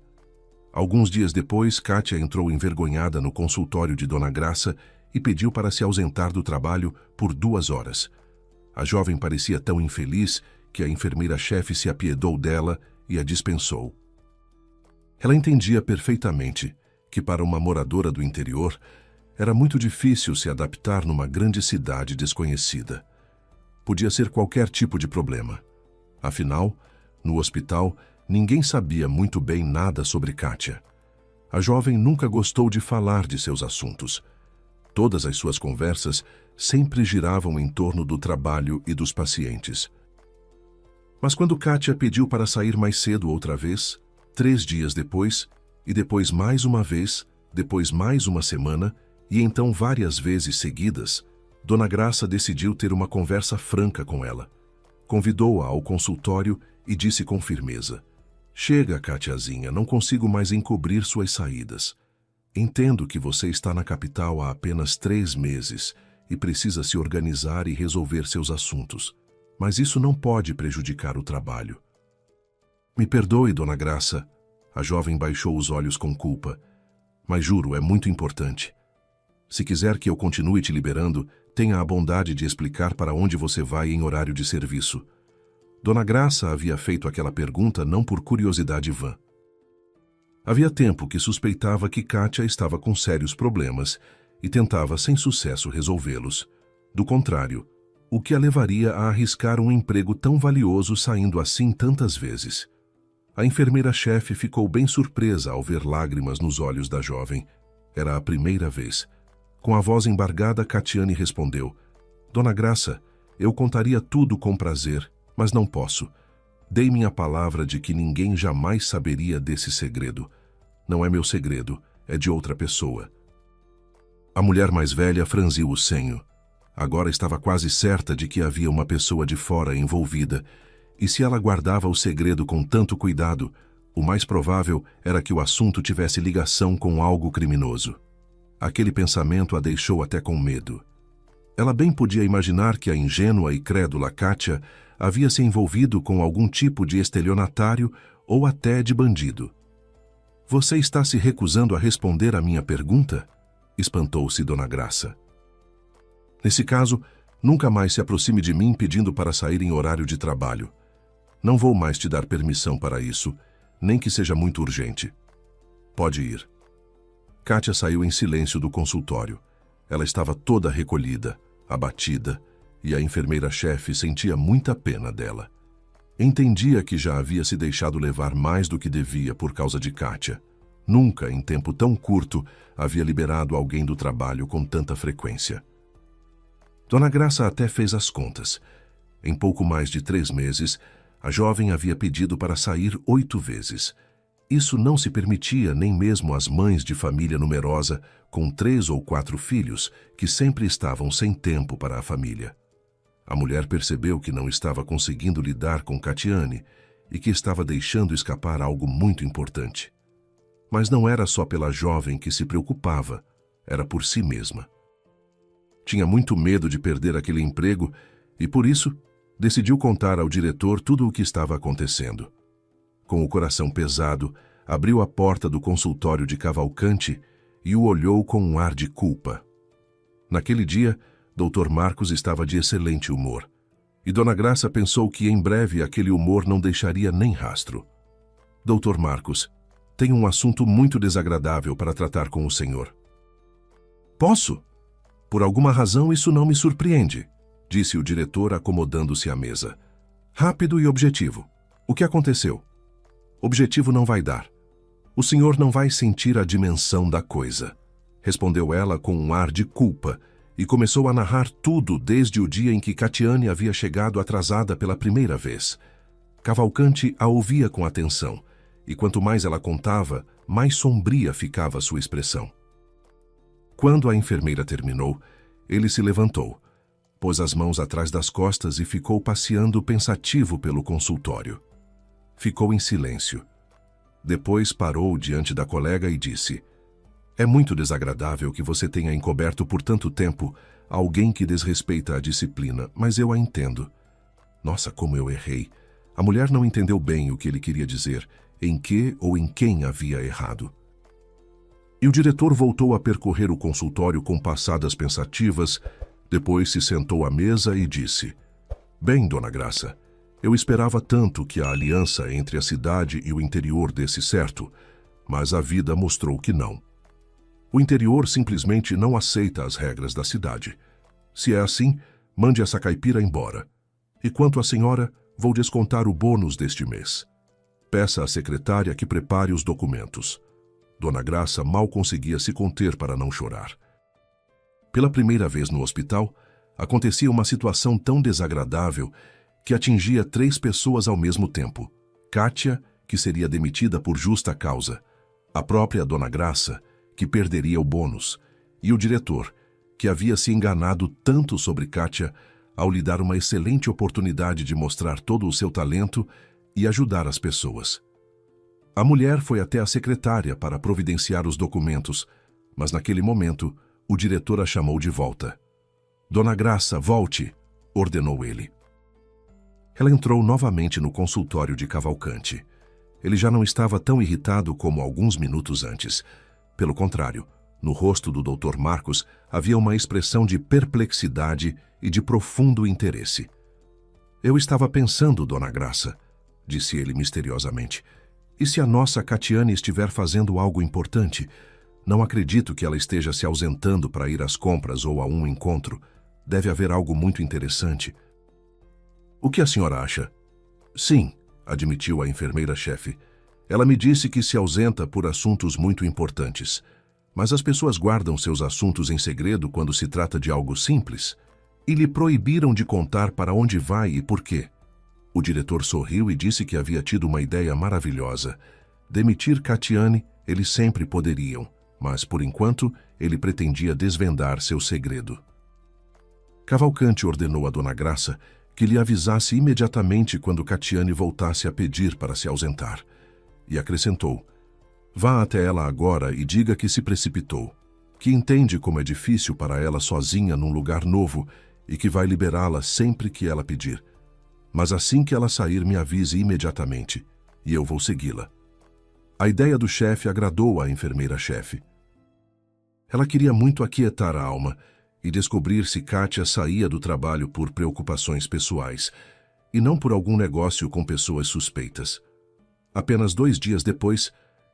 Alguns dias depois, Kátia entrou envergonhada no consultório de Dona Graça e pediu para se ausentar do trabalho por 2 horas. A jovem parecia tão infeliz que a enfermeira-chefe se apiedou dela e a dispensou. Ela entendia perfeitamente que para uma moradora do interior era muito difícil se adaptar numa grande cidade desconhecida. Podia ser qualquer tipo de problema. Afinal, no hospital, ninguém sabia muito bem nada sobre Kátia. A jovem nunca gostou de falar de seus assuntos. Todas as suas conversas sempre giravam em torno do trabalho e dos pacientes. Mas quando Kátia pediu para sair mais cedo outra vez, 3 dias depois, e depois mais uma vez, depois mais uma semana, e então várias vezes seguidas, Dona Graça decidiu ter uma conversa franca com ela. Convidou-a ao consultório e disse com firmeza: "Chega, Katiazinha, não consigo mais encobrir suas saídas. Entendo que você está na capital há apenas 3 meses e precisa se organizar e resolver seus assuntos. Mas isso não pode prejudicar o trabalho." "Me perdoe, Dona Graça." A jovem baixou os olhos com culpa. "Mas juro, é muito importante. Se quiser que eu continue te liberando, tenha a bondade de explicar para onde você vai em horário de serviço." Dona Graça havia feito aquela pergunta não por curiosidade vã. Havia tempo que suspeitava que Kátia estava com sérios problemas e tentava sem sucesso resolvê-los. Do contrário, o que a levaria a arriscar um emprego tão valioso saindo assim tantas vezes? A enfermeira-chefe ficou bem surpresa ao ver lágrimas nos olhos da jovem. Era a primeira vez. Com a voz embargada, Katiane respondeu: "Dona Graça, eu contaria tudo com prazer, mas não posso. Dei minha palavra de que ninguém jamais saberia desse segredo. Não é meu segredo, é de outra pessoa." A mulher mais velha franziu o senho. Agora estava quase certa de que havia uma pessoa de fora envolvida, e se ela guardava o segredo com tanto cuidado, o mais provável era que o assunto tivesse ligação com algo criminoso. Aquele pensamento a deixou até com medo. Ela bem podia imaginar que a ingênua e crédula Kátia havia se envolvido com algum tipo de estelionatário ou até de bandido. "Você está se recusando a responder à minha pergunta?" espantou-se Dona Graça. "Nesse caso, nunca mais se aproxime de mim pedindo para sair em horário de trabalho. Não vou mais te dar permissão para isso, nem que seja muito urgente. Pode ir." Kátia saiu em silêncio do consultório. Ela estava toda recolhida, abatida, e a enfermeira-chefe sentia muita pena dela. Entendia que já havia se deixado levar mais do que devia por causa de Kátia. Nunca, em tempo tão curto, havia liberado alguém do trabalho com tanta frequência. Dona Graça até fez as contas. Em pouco mais de 3 meses, a jovem havia pedido para sair 8 vezes. Isso não se permitia nem mesmo às mães de família numerosa, com 3 ou 4 filhos, que sempre estavam sem tempo para a família. A mulher percebeu que não estava conseguindo lidar com Katiane e que estava deixando escapar algo muito importante. Mas não era só pela jovem que se preocupava, era por si mesma. Tinha muito medo de perder aquele emprego e, por isso, decidiu contar ao diretor tudo o que estava acontecendo. Com o coração pesado, abriu a porta do consultório de Cavalcante e o olhou com um ar de culpa. Naquele dia, Dr. Marcos estava de excelente humor, e Dona Graça pensou que em breve aquele humor não deixaria nem rastro. "Dr. Marcos, tenho um assunto muito desagradável para tratar com o senhor." "Posso? Por alguma razão isso não me surpreende", disse o diretor acomodando-se à mesa. "Rápido e objetivo. O que aconteceu?" "Objetivo não vai dar. O senhor não vai sentir a dimensão da coisa", respondeu ela com um ar de culpa e começou a narrar tudo desde o dia em que Katiane havia chegado atrasada pela primeira vez. Cavalcante a ouvia com atenção, e quanto mais ela contava, mais sombria ficava sua expressão. Quando a enfermeira terminou, ele se levantou, pôs as mãos atrás das costas e ficou passeando pensativo pelo consultório. Ficou em silêncio. Depois parou diante da colega e disse: "É muito desagradável que você tenha encoberto por tanto tempo alguém que desrespeita a disciplina, mas eu a entendo. Nossa, como eu errei. A mulher não entendeu bem o que ele queria dizer, em que ou em quem havia errado." E o diretor voltou a percorrer o consultório com passadas pensativas, depois se sentou à mesa e disse: "Bem, Dona Graça, eu esperava tanto que a aliança entre a cidade e o interior desse certo, mas a vida mostrou que não. O interior simplesmente não aceita as regras da cidade. Se é assim, mande essa caipira embora. E quanto à senhora, vou descontar o bônus deste mês. Peça à secretária que prepare os documentos." Dona Graça mal conseguia se conter para não chorar. Pela primeira vez no hospital, acontecia uma situação tão desagradável que atingia 3 pessoas ao mesmo tempo. Kátia, que seria demitida por justa causa, a própria Dona Graça, que perderia o bônus, e o diretor, que havia se enganado tanto sobre Kátia ao lhe dar uma excelente oportunidade de mostrar todo o seu talento e ajudar as pessoas. A mulher foi até a secretária para providenciar os documentos, mas naquele momento o diretor a chamou de volta. "Dona Graça, volte", ordenou ele. Ela entrou novamente no consultório de Cavalcante. Ele já não estava tão irritado como alguns minutos antes. Pelo contrário, no rosto do Dr. Marcos havia uma expressão de perplexidade e de profundo interesse. "Eu estava pensando, Dona Graça", disse ele misteriosamente, "e se a nossa Catiane estiver fazendo algo importante? Não acredito que ela esteja se ausentando para ir às compras ou a um encontro. Deve haver algo muito interessante." "O que a senhora acha?" "Sim", admitiu a enfermeira-chefe. "Ela me disse que se ausenta por assuntos muito importantes. Mas as pessoas guardam seus assuntos em segredo quando se trata de algo simples. E lhe proibiram de contar para onde vai e por quê." O diretor sorriu e disse que havia tido uma ideia maravilhosa. Demitir Catiane eles sempre poderiam, mas por enquanto ele pretendia desvendar seu segredo. Cavalcante ordenou a Dona Graça que lhe avisasse imediatamente quando Catiane voltasse a pedir para se ausentar. E acrescentou: "Vá até ela agora e diga que se precipitou, que entende como é difícil para ela sozinha num lugar novo e que vai liberá-la sempre que ela pedir. Mas assim que ela sair, me avise imediatamente, e eu vou segui-la." A ideia do chefe agradou à enfermeira-chefe. Ela queria muito aquietar a alma e descobrir se Kátia saía do trabalho por preocupações pessoais, e não por algum negócio com pessoas suspeitas. Apenas 2 dias depois,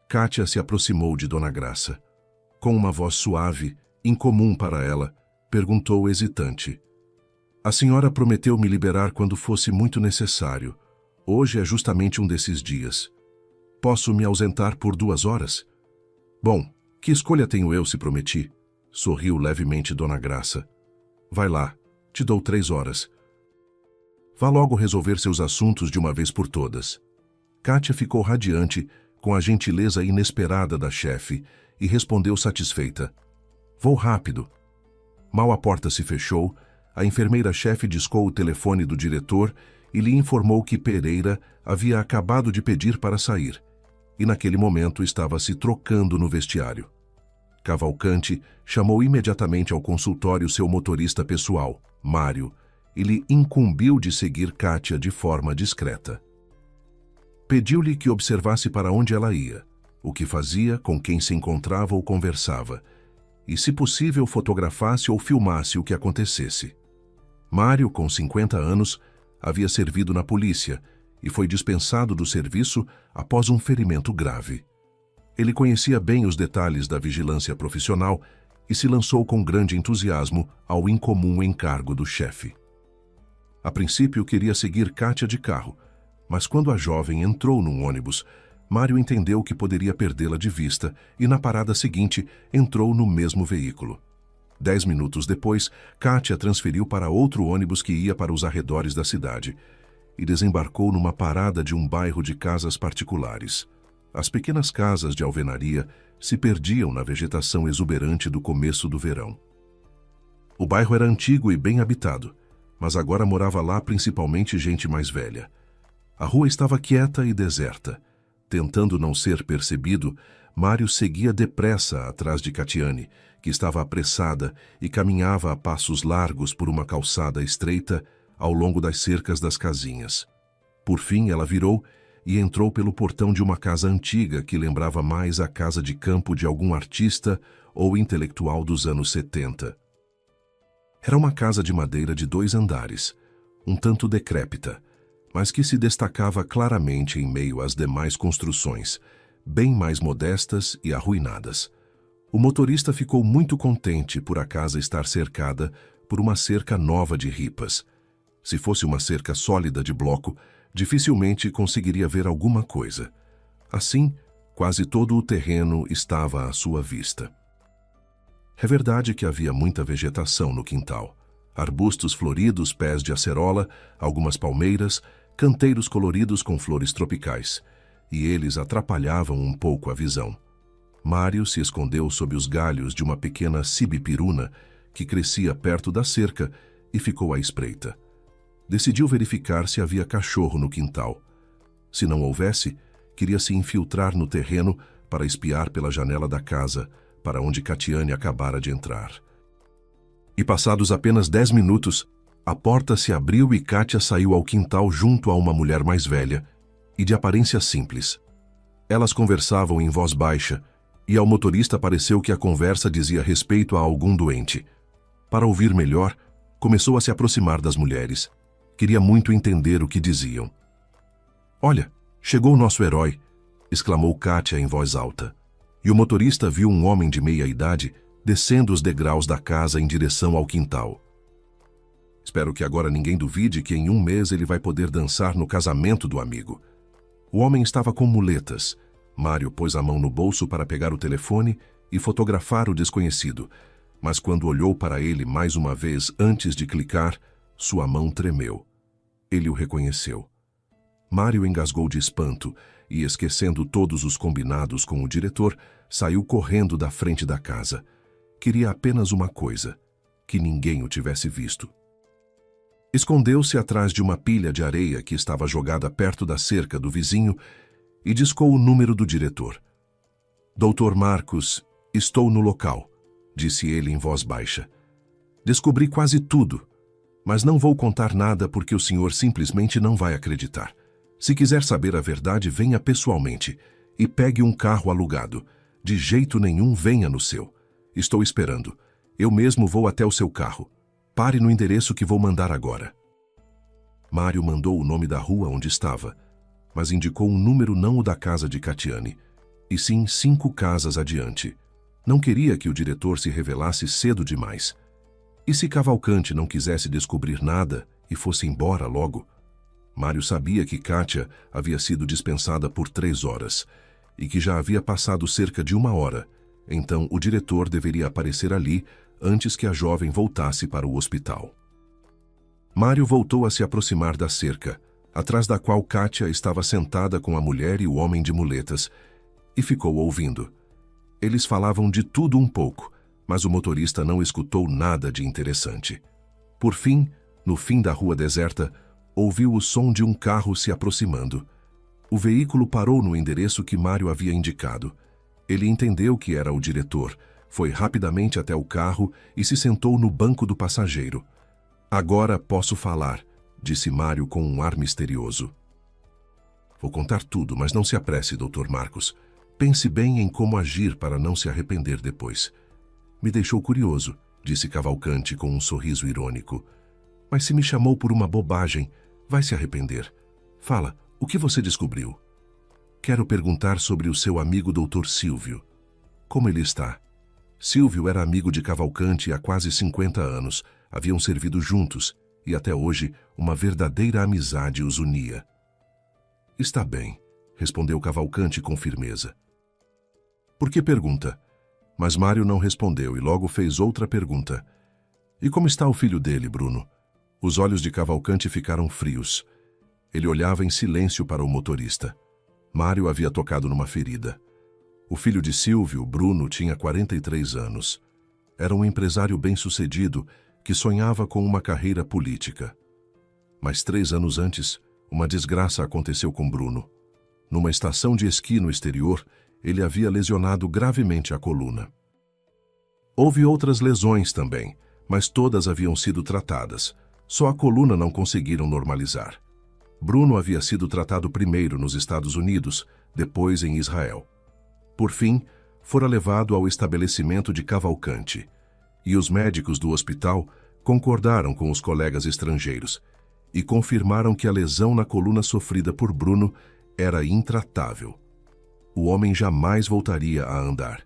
Kátia se aproximou de Dona Graça. Com uma voz suave, incomum para ela, perguntou hesitante: "A senhora prometeu me liberar quando fosse muito necessário. Hoje é justamente um desses dias. Posso me ausentar por 2 horas?" "Bom, que escolha tenho eu se prometi?" Sorriu levemente Dona Graça. "Vai lá, te dou 3 horas. Vá logo resolver seus assuntos de uma vez por todas." Kátia ficou radiante com a gentileza inesperada da chefe e respondeu satisfeita: "Vou rápido." Mal a porta se fechou, a enfermeira-chefe discou o telefone do diretor e lhe informou que Pereira havia acabado de pedir para sair, e naquele momento estava se trocando no vestiário. Cavalcante chamou imediatamente ao consultório seu motorista pessoal, Mário, e lhe incumbiu de seguir Kátia de forma discreta. Pediu-lhe que observasse para onde ela ia, o que fazia, com quem se encontrava ou conversava, e, se possível, fotografasse ou filmasse o que acontecesse. Mário, com 50 anos, havia servido na polícia e foi dispensado do serviço após um ferimento grave. Ele conhecia bem os detalhes da vigilância profissional e se lançou com grande entusiasmo ao incomum encargo do chefe. A princípio, queria seguir Kátia de carro, mas quando a jovem entrou num ônibus, Mário entendeu que poderia perdê-la de vista e, na parada seguinte, entrou no mesmo veículo. 10 minutos depois, Kátia transferiu para outro ônibus que ia para os arredores da cidade e desembarcou numa parada de um bairro de casas particulares. As pequenas casas de alvenaria se perdiam na vegetação exuberante do começo do verão. O bairro era antigo e bem habitado, mas agora morava lá principalmente gente mais velha. A rua estava quieta e deserta. Tentando não ser percebido, Mário seguia depressa atrás de Catiane, que estava apressada e caminhava a passos largos por uma calçada estreita ao longo das cercas das casinhas. Por fim, ela virou e entrou pelo portão de uma casa antiga que lembrava mais a casa de campo de algum artista ou intelectual dos anos 70. Era uma casa de madeira de 2 andares, um tanto decrépita, mas que se destacava claramente em meio às demais construções, bem mais modestas e arruinadas. O motorista ficou muito contente por a casa estar cercada por uma cerca nova de ripas. Se fosse uma cerca sólida de bloco, dificilmente conseguiria ver alguma coisa. Assim, quase todo o terreno estava à sua vista. É verdade que havia muita vegetação no quintal. Arbustos floridos, pés de acerola, algumas palmeiras, canteiros coloridos com flores tropicais, e eles atrapalhavam um pouco a visão. Mário se escondeu sob os galhos de uma pequena sibipiruna que crescia perto da cerca e ficou à espreita. Decidiu verificar se havia cachorro no quintal. Se não houvesse, queria se infiltrar no terreno para espiar pela janela da casa, para onde Catiane acabara de entrar. E passados apenas 10 minutos, a porta se abriu e Kátia saiu ao quintal junto a uma mulher mais velha e de aparência simples. Elas conversavam em voz baixa e ao motorista pareceu que a conversa dizia respeito a algum doente. Para ouvir melhor, começou a se aproximar das mulheres. Queria muito entender o que diziam. "Olha, chegou o nosso herói", exclamou Kátia em voz alta. E o motorista viu um homem de meia idade descendo os degraus da casa em direção ao quintal. "Espero que agora ninguém duvide que em 1 mês ele vai poder dançar no casamento do amigo." O homem estava com muletas. Mário pôs a mão no bolso para pegar o telefone e fotografar o desconhecido, mas quando olhou para ele mais uma vez antes de clicar, sua mão tremeu. Ele o reconheceu. Mário engasgou de espanto e, esquecendo todos os combinados com o diretor, saiu correndo da frente da casa. Queria apenas uma coisa: que ninguém o tivesse visto. Escondeu-se atrás de uma pilha de areia que estava jogada perto da cerca do vizinho e discou o número do diretor. "Doutor Marcos, estou no local", disse ele em voz baixa. "Descobri quase tudo, mas não vou contar nada porque o senhor simplesmente não vai acreditar. Se quiser saber a verdade, venha pessoalmente e pegue um carro alugado. De jeito nenhum venha no seu. Estou esperando. Eu mesmo vou até o seu carro. Pare no endereço que vou mandar agora." Mário mandou o nome da rua onde estava, mas indicou um número não o da casa de Catiane, e sim 5 casas adiante. Não queria que o diretor se revelasse cedo demais. E se Cavalcante não quisesse descobrir nada e fosse embora logo? Mário sabia que Kátia havia sido dispensada por 3 horas e que já havia passado cerca de 1 hora, então o diretor deveria aparecer ali antes que a jovem voltasse para o hospital. Mário voltou a se aproximar da cerca, atrás da qual Kátia estava sentada com a mulher e o homem de muletas, e ficou ouvindo. Eles falavam de tudo um pouco, mas o motorista não escutou nada de interessante. Por fim, no fim da rua deserta, ouviu o som de um carro se aproximando. O veículo parou no endereço que Mário havia indicado. Ele entendeu que era o diretor, foi rapidamente até o carro e se sentou no banco do passageiro. "Agora posso falar", disse Mário com um ar misterioso. "Vou contar tudo, mas não se apresse, Dr. Marcos. Pense bem em como agir para não se arrepender depois." "Me deixou curioso", disse Cavalcante com um sorriso irônico. "Mas se me chamou por uma bobagem, vai se arrepender. Fala, o que você descobriu?" "Quero perguntar sobre o seu amigo Dr. Silvio. Como ele está?" Silvio era amigo de Cavalcante há quase 50 anos. Haviam servido juntos e até hoje uma verdadeira amizade os unia. "Está bem", respondeu Cavalcante com firmeza. "Por que pergunta?" Mas Mário não respondeu e logo fez outra pergunta. "E como está o filho dele, Bruno?" Os olhos de Cavalcante ficaram frios. Ele olhava em silêncio para o motorista. Mário havia tocado numa ferida. O filho de Silvio, Bruno, tinha 43 anos. Era um empresário bem-sucedido que sonhava com uma carreira política. Mas 3 anos antes, uma desgraça aconteceu com Bruno. Numa estação de esqui no exterior, ele havia lesionado gravemente a coluna. Houve outras lesões também, mas todas haviam sido tratadas. Só a coluna não conseguiram normalizar. Bruno havia sido tratado primeiro nos Estados Unidos, depois em Israel. Por fim, fora levado ao estabelecimento de Cavalcante, e os médicos do hospital concordaram com os colegas estrangeiros e confirmaram que a lesão na coluna sofrida por Bruno era intratável. O homem jamais voltaria a andar.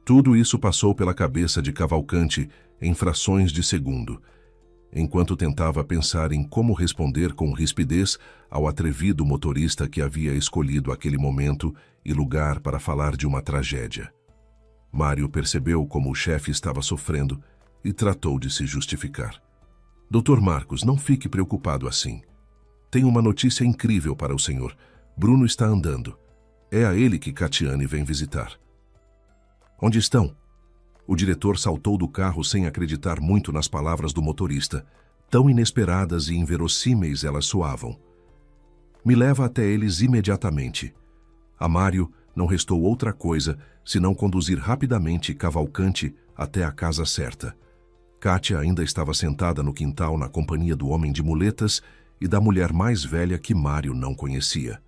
Tudo isso passou pela cabeça de Cavalcante em frações de segundo, enquanto tentava pensar em como responder com rispidez ao atrevido motorista que havia escolhido aquele momento e lugar para falar de uma tragédia. Mário percebeu como o chefe estava sofrendo e tratou de se justificar. Dr. Marcos, não fique preocupado assim. Tenho uma notícia incrível para o senhor. Bruno está andando. É a ele que Catiane vem visitar. Onde estão? O diretor saltou do carro sem acreditar muito nas palavras do motorista. Tão inesperadas e inverossímeis elas soavam. Me leva até eles imediatamente. A Mário não restou outra coisa senão conduzir rapidamente Cavalcante até a casa certa. Kátia ainda estava sentada no quintal na companhia do homem de muletas e da mulher mais velha que Mário não conhecia.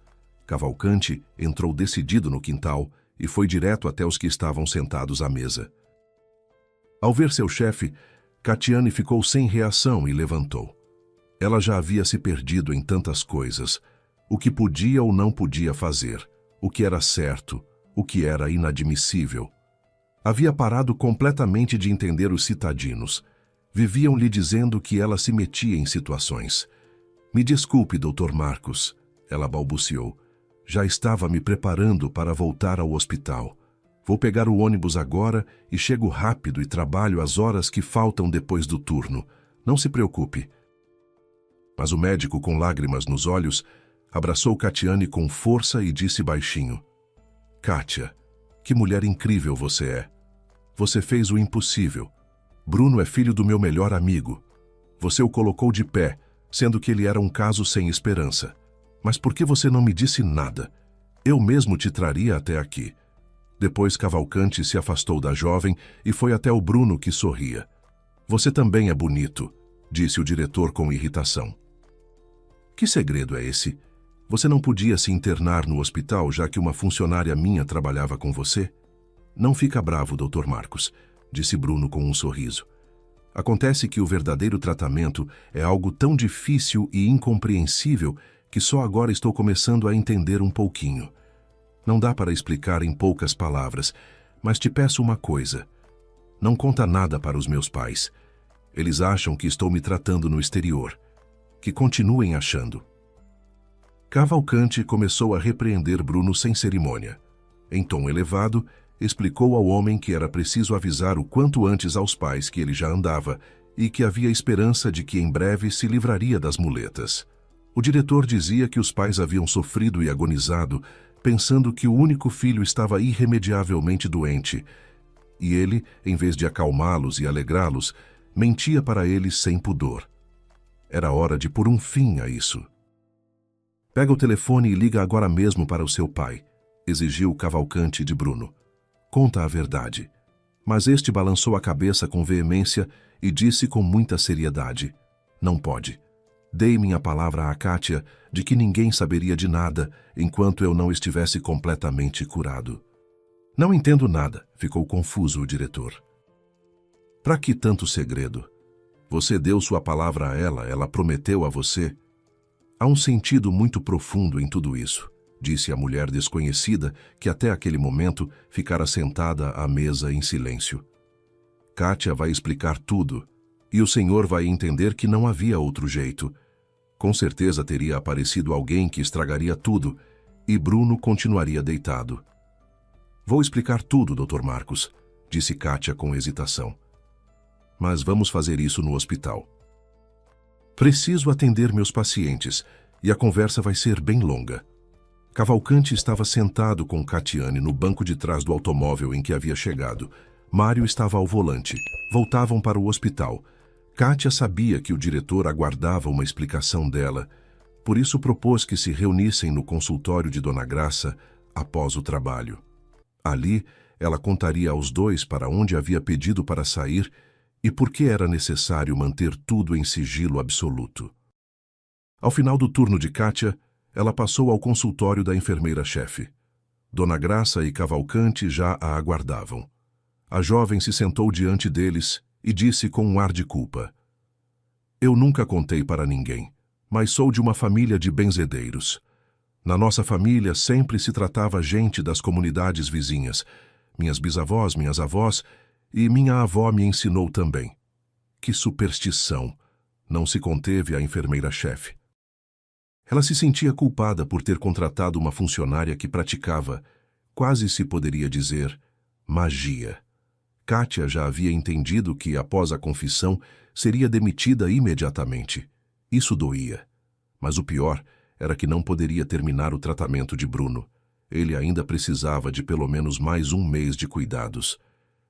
Cavalcante entrou decidido no quintal e foi direto até os que estavam sentados à mesa. Ao ver seu chefe, Catiane ficou sem reação e levantou. Ela já havia se perdido em tantas coisas, o que podia ou não podia fazer, o que era certo, o que era inadmissível. Havia parado completamente de entender os citadinos. Viviam lhe dizendo que ela se metia em situações. Me desculpe, Dr. Marcos, ela balbuciou. Já estava me preparando para voltar ao hospital. Vou pegar o ônibus agora e chego rápido e trabalho as horas que faltam depois do turno. Não se preocupe. Mas o médico, com lágrimas nos olhos, abraçou Catiane com força e disse baixinho: Kátia, que mulher incrível você é. Você fez o impossível. Bruno é filho do meu melhor amigo. Você o colocou de pé, sendo que ele era um caso sem esperança. Mas por que você não me disse nada? Eu mesmo te traria até aqui. Depois Cavalcante se afastou da jovem e foi até o Bruno, que sorria. Você também é bonito, disse o diretor com irritação. Que segredo é esse? Você não podia se internar no hospital, já que uma funcionária minha trabalhava com você? Não fica bravo, Dr. Marcos, disse Bruno com um sorriso. Acontece que o verdadeiro tratamento é algo tão difícil e incompreensível que só agora estou começando a entender um pouquinho. Não dá para explicar em poucas palavras, mas te peço uma coisa. Não conta nada para os meus pais. Eles acham que estou me tratando no exterior. Que continuem achando. Cavalcante começou a repreender Bruno sem cerimônia. Em tom elevado, explicou ao homem que era preciso avisar o quanto antes aos pais que ele já andava e que havia esperança de que em breve se livraria das muletas. O diretor dizia que os pais haviam sofrido e agonizado, pensando que o único filho estava irremediavelmente doente, e ele, em vez de acalmá-los e alegrá-los, mentia para eles sem pudor. Era hora de pôr um fim a isso. Pega o telefone e liga agora mesmo para o seu pai, exigiu Cavalcante de Bruno. Conta a verdade. Mas este balançou a cabeça com veemência e disse com muita seriedade: Não pode. Dei minha palavra a Kátia de que ninguém saberia de nada enquanto eu não estivesse completamente curado. Não entendo nada, ficou confuso o diretor. Para que tanto segredo? Você deu sua palavra a ela prometeu a você. Há um sentido muito profundo em tudo isso, disse a mulher desconhecida que até aquele momento ficara sentada à mesa em silêncio. Kátia vai explicar tudo, e o senhor vai entender que não havia outro jeito. Com certeza teria aparecido alguém que estragaria tudo, e Bruno continuaria deitado. Vou explicar tudo, Dr. Marcos, disse Kátia com hesitação. Mas vamos fazer isso no hospital. Preciso atender meus pacientes, e a conversa vai ser bem longa. Cavalcanti estava sentado com Catiane no banco de trás do automóvel em que havia chegado. Mário estava ao volante. Voltavam para o hospital. Kátia sabia que o diretor aguardava uma explicação dela, por isso propôs que se reunissem no consultório de Dona Graça após o trabalho. Ali, ela contaria aos dois para onde havia pedido para sair e por que era necessário manter tudo em sigilo absoluto. Ao final do turno de Kátia, ela passou ao consultório da enfermeira-chefe. Dona Graça e Cavalcanti já a aguardavam. A jovem se sentou diante deles e disse com um ar de culpa: "Eu nunca contei para ninguém, mas sou de uma família de benzedeiros. Na nossa família sempre se tratava gente das comunidades vizinhas. Minhas bisavós, minhas avós e minha avó me ensinou também. Que superstição!" Não se conteve a enfermeira-chefe. Ela se sentia culpada por ter contratado uma funcionária que praticava, quase se poderia dizer, magia. Kátia já havia entendido que, após a confissão, seria demitida imediatamente. Isso doía. Mas o pior era que não poderia terminar o tratamento de Bruno. Ele ainda precisava de pelo menos mais um mês de cuidados.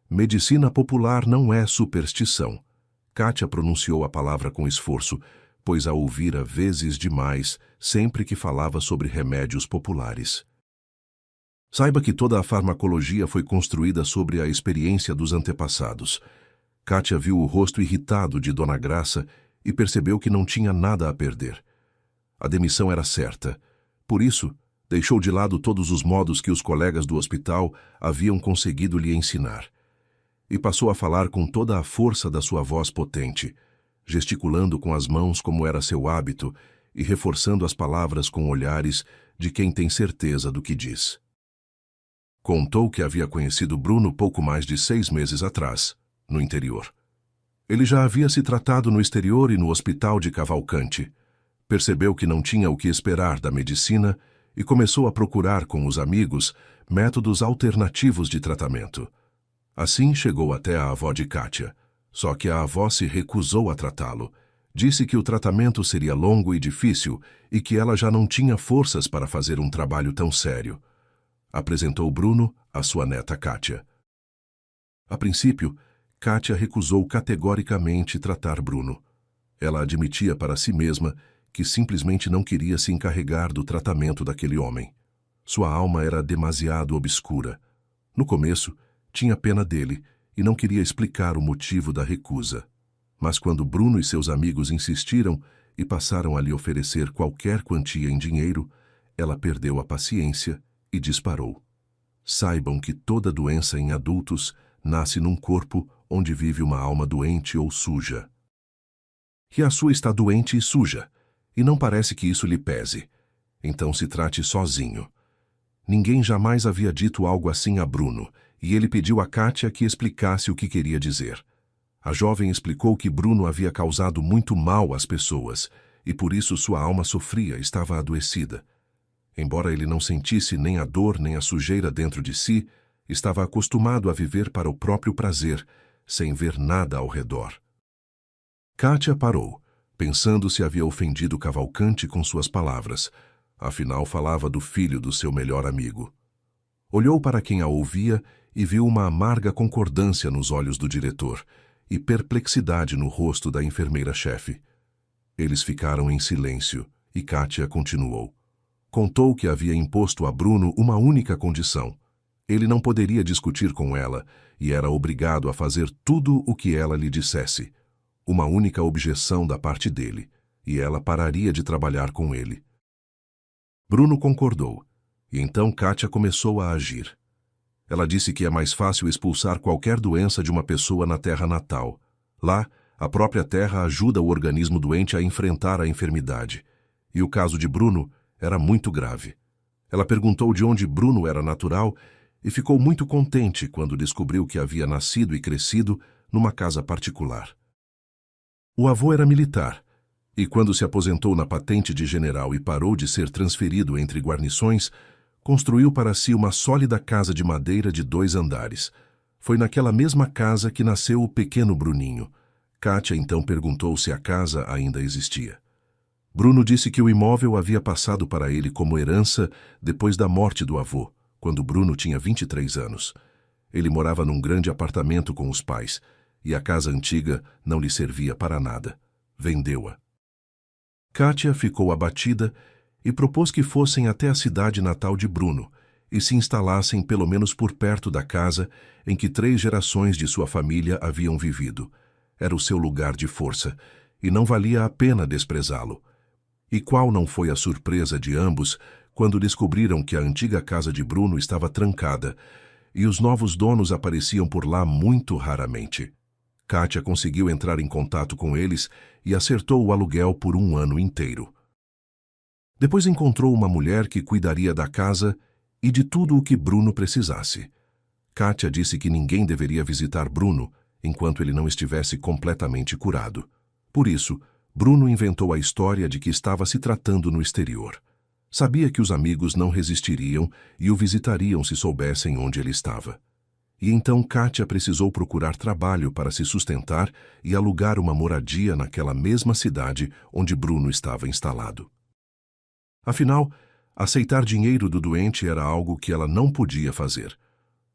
Medicina popular não é superstição. Kátia pronunciou a palavra com esforço, pois a ouvira vezes demais sempre que falava sobre remédios populares. Saiba que toda a farmacologia foi construída sobre a experiência dos antepassados. Kátia viu o rosto irritado de Dona Graça e percebeu que não tinha nada a perder. A demissão era certa. Por isso, deixou de lado todos os modos que os colegas do hospital haviam conseguido lhe ensinar. E passou a falar com toda a força da sua voz potente, gesticulando com as mãos como era seu hábito e reforçando as palavras com olhares de quem tem certeza do que diz. Contou que havia conhecido Bruno pouco mais de 6 meses atrás, no interior. Ele já havia se tratado no exterior e no hospital de Cavalcanti. Percebeu que não tinha o que esperar da medicina e começou a procurar com os amigos métodos alternativos de tratamento. Assim chegou até a avó de Kátia. Só que a avó se recusou a tratá-lo. Disse que o tratamento seria longo e difícil e que ela já não tinha forças para fazer um trabalho tão sério. Apresentou Bruno à sua neta Kátia. A princípio, Kátia recusou categoricamente tratar Bruno. Ela admitia para si mesma que simplesmente não queria se encarregar do tratamento daquele homem. Sua alma era demasiado obscura. No começo, tinha pena dele e não queria explicar o motivo da recusa. Mas quando Bruno e seus amigos insistiram e passaram a lhe oferecer qualquer quantia em dinheiro, ela perdeu a paciência e disparou. Saibam que toda doença em adultos nasce num corpo onde vive uma alma doente ou suja. E a sua está doente e suja, e não parece que isso lhe pese. Então se trate sozinho. Ninguém jamais havia dito algo assim a Bruno, e ele pediu a Kátia que explicasse o que queria dizer. A jovem explicou que Bruno havia causado muito mal às pessoas, e por isso sua alma sofria, estava adoecida. Embora ele não sentisse nem a dor nem a sujeira dentro de si, estava acostumado a viver para o próprio prazer, sem ver nada ao redor. Kátia parou, pensando se havia ofendido Cavalcanti com suas palavras. Afinal, falava do filho do seu melhor amigo. Olhou para quem a ouvia e viu uma amarga concordância nos olhos do diretor e perplexidade no rosto da enfermeira-chefe. Eles ficaram em silêncio e Kátia continuou. Contou que havia imposto a Bruno uma única condição. Ele não poderia discutir com ela e era obrigado a fazer tudo o que ela lhe dissesse. Uma única objeção da parte dele, e ela pararia de trabalhar com ele. Bruno concordou, e então Kátia começou a agir. Ela disse que é mais fácil expulsar qualquer doença de uma pessoa na terra natal. Lá, a própria terra ajuda o organismo doente a enfrentar a enfermidade. E o caso de Bruno era muito grave. Ela perguntou de onde Bruno era natural e ficou muito contente quando descobriu que havia nascido e crescido numa casa particular. O avô era militar, e quando se aposentou na patente de general e parou de ser transferido entre guarnições, construiu para si uma sólida casa de madeira de 2 andares. Foi naquela mesma casa que nasceu o pequeno Bruninho. Kátia então perguntou se a casa ainda existia. Bruno disse que o imóvel havia passado para ele como herança depois da morte do avô, quando Bruno tinha 23 anos. Ele morava num grande apartamento com os pais, e a casa antiga não lhe servia para nada. Vendeu-a. Kátia ficou abatida e propôs que fossem até a cidade natal de Bruno e se instalassem pelo menos por perto da casa em que 3 gerações de sua família haviam vivido. Era o seu lugar de força, e não valia a pena desprezá-lo. E qual não foi a surpresa de ambos quando descobriram que a antiga casa de Bruno estava trancada e os novos donos apareciam por lá muito raramente. Kátia conseguiu entrar em contato com eles e acertou o aluguel por 1 ano inteiro. Depois encontrou uma mulher que cuidaria da casa e de tudo o que Bruno precisasse. Kátia disse que ninguém deveria visitar Bruno enquanto ele não estivesse completamente curado. Por isso, Bruno inventou a história de que estava se tratando no exterior. Sabia que os amigos não resistiriam e o visitariam se soubessem onde ele estava. E então Kátia precisou procurar trabalho para se sustentar e alugar uma moradia naquela mesma cidade onde Bruno estava instalado. Afinal, aceitar dinheiro do doente era algo que ela não podia fazer.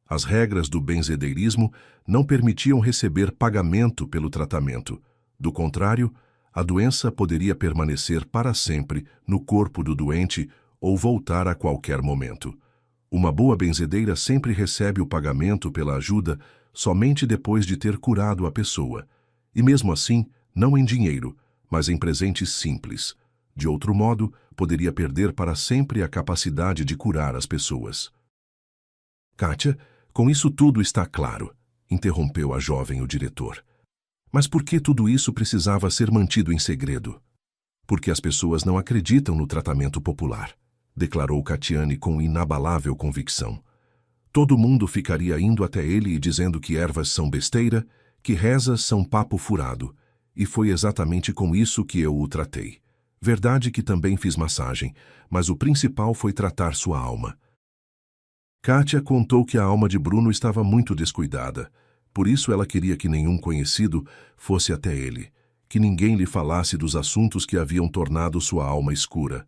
As regras do benzedeirismo não permitiam receber pagamento pelo tratamento. Do contrário, a doença poderia permanecer para sempre no corpo do doente ou voltar a qualquer momento. Uma boa benzedeira sempre recebe o pagamento pela ajuda somente depois de ter curado a pessoa, e mesmo assim, não em dinheiro, mas em presentes simples. De outro modo, poderia perder para sempre a capacidade de curar as pessoas. Kátia, com isso tudo está claro, interrompeu a jovem o diretor. Mas por que tudo isso precisava ser mantido em segredo? Porque as pessoas não acreditam no tratamento popular, declarou Catiane com inabalável convicção. Todo mundo ficaria indo até ele e dizendo que ervas são besteira, que rezas são papo furado, e foi exatamente com isso que eu o tratei. Verdade que também fiz massagem, mas o principal foi tratar sua alma. Kátia contou que a alma de Bruno estava muito descuidada. Por isso ela queria que nenhum conhecido fosse até ele, que ninguém lhe falasse dos assuntos que haviam tornado sua alma escura,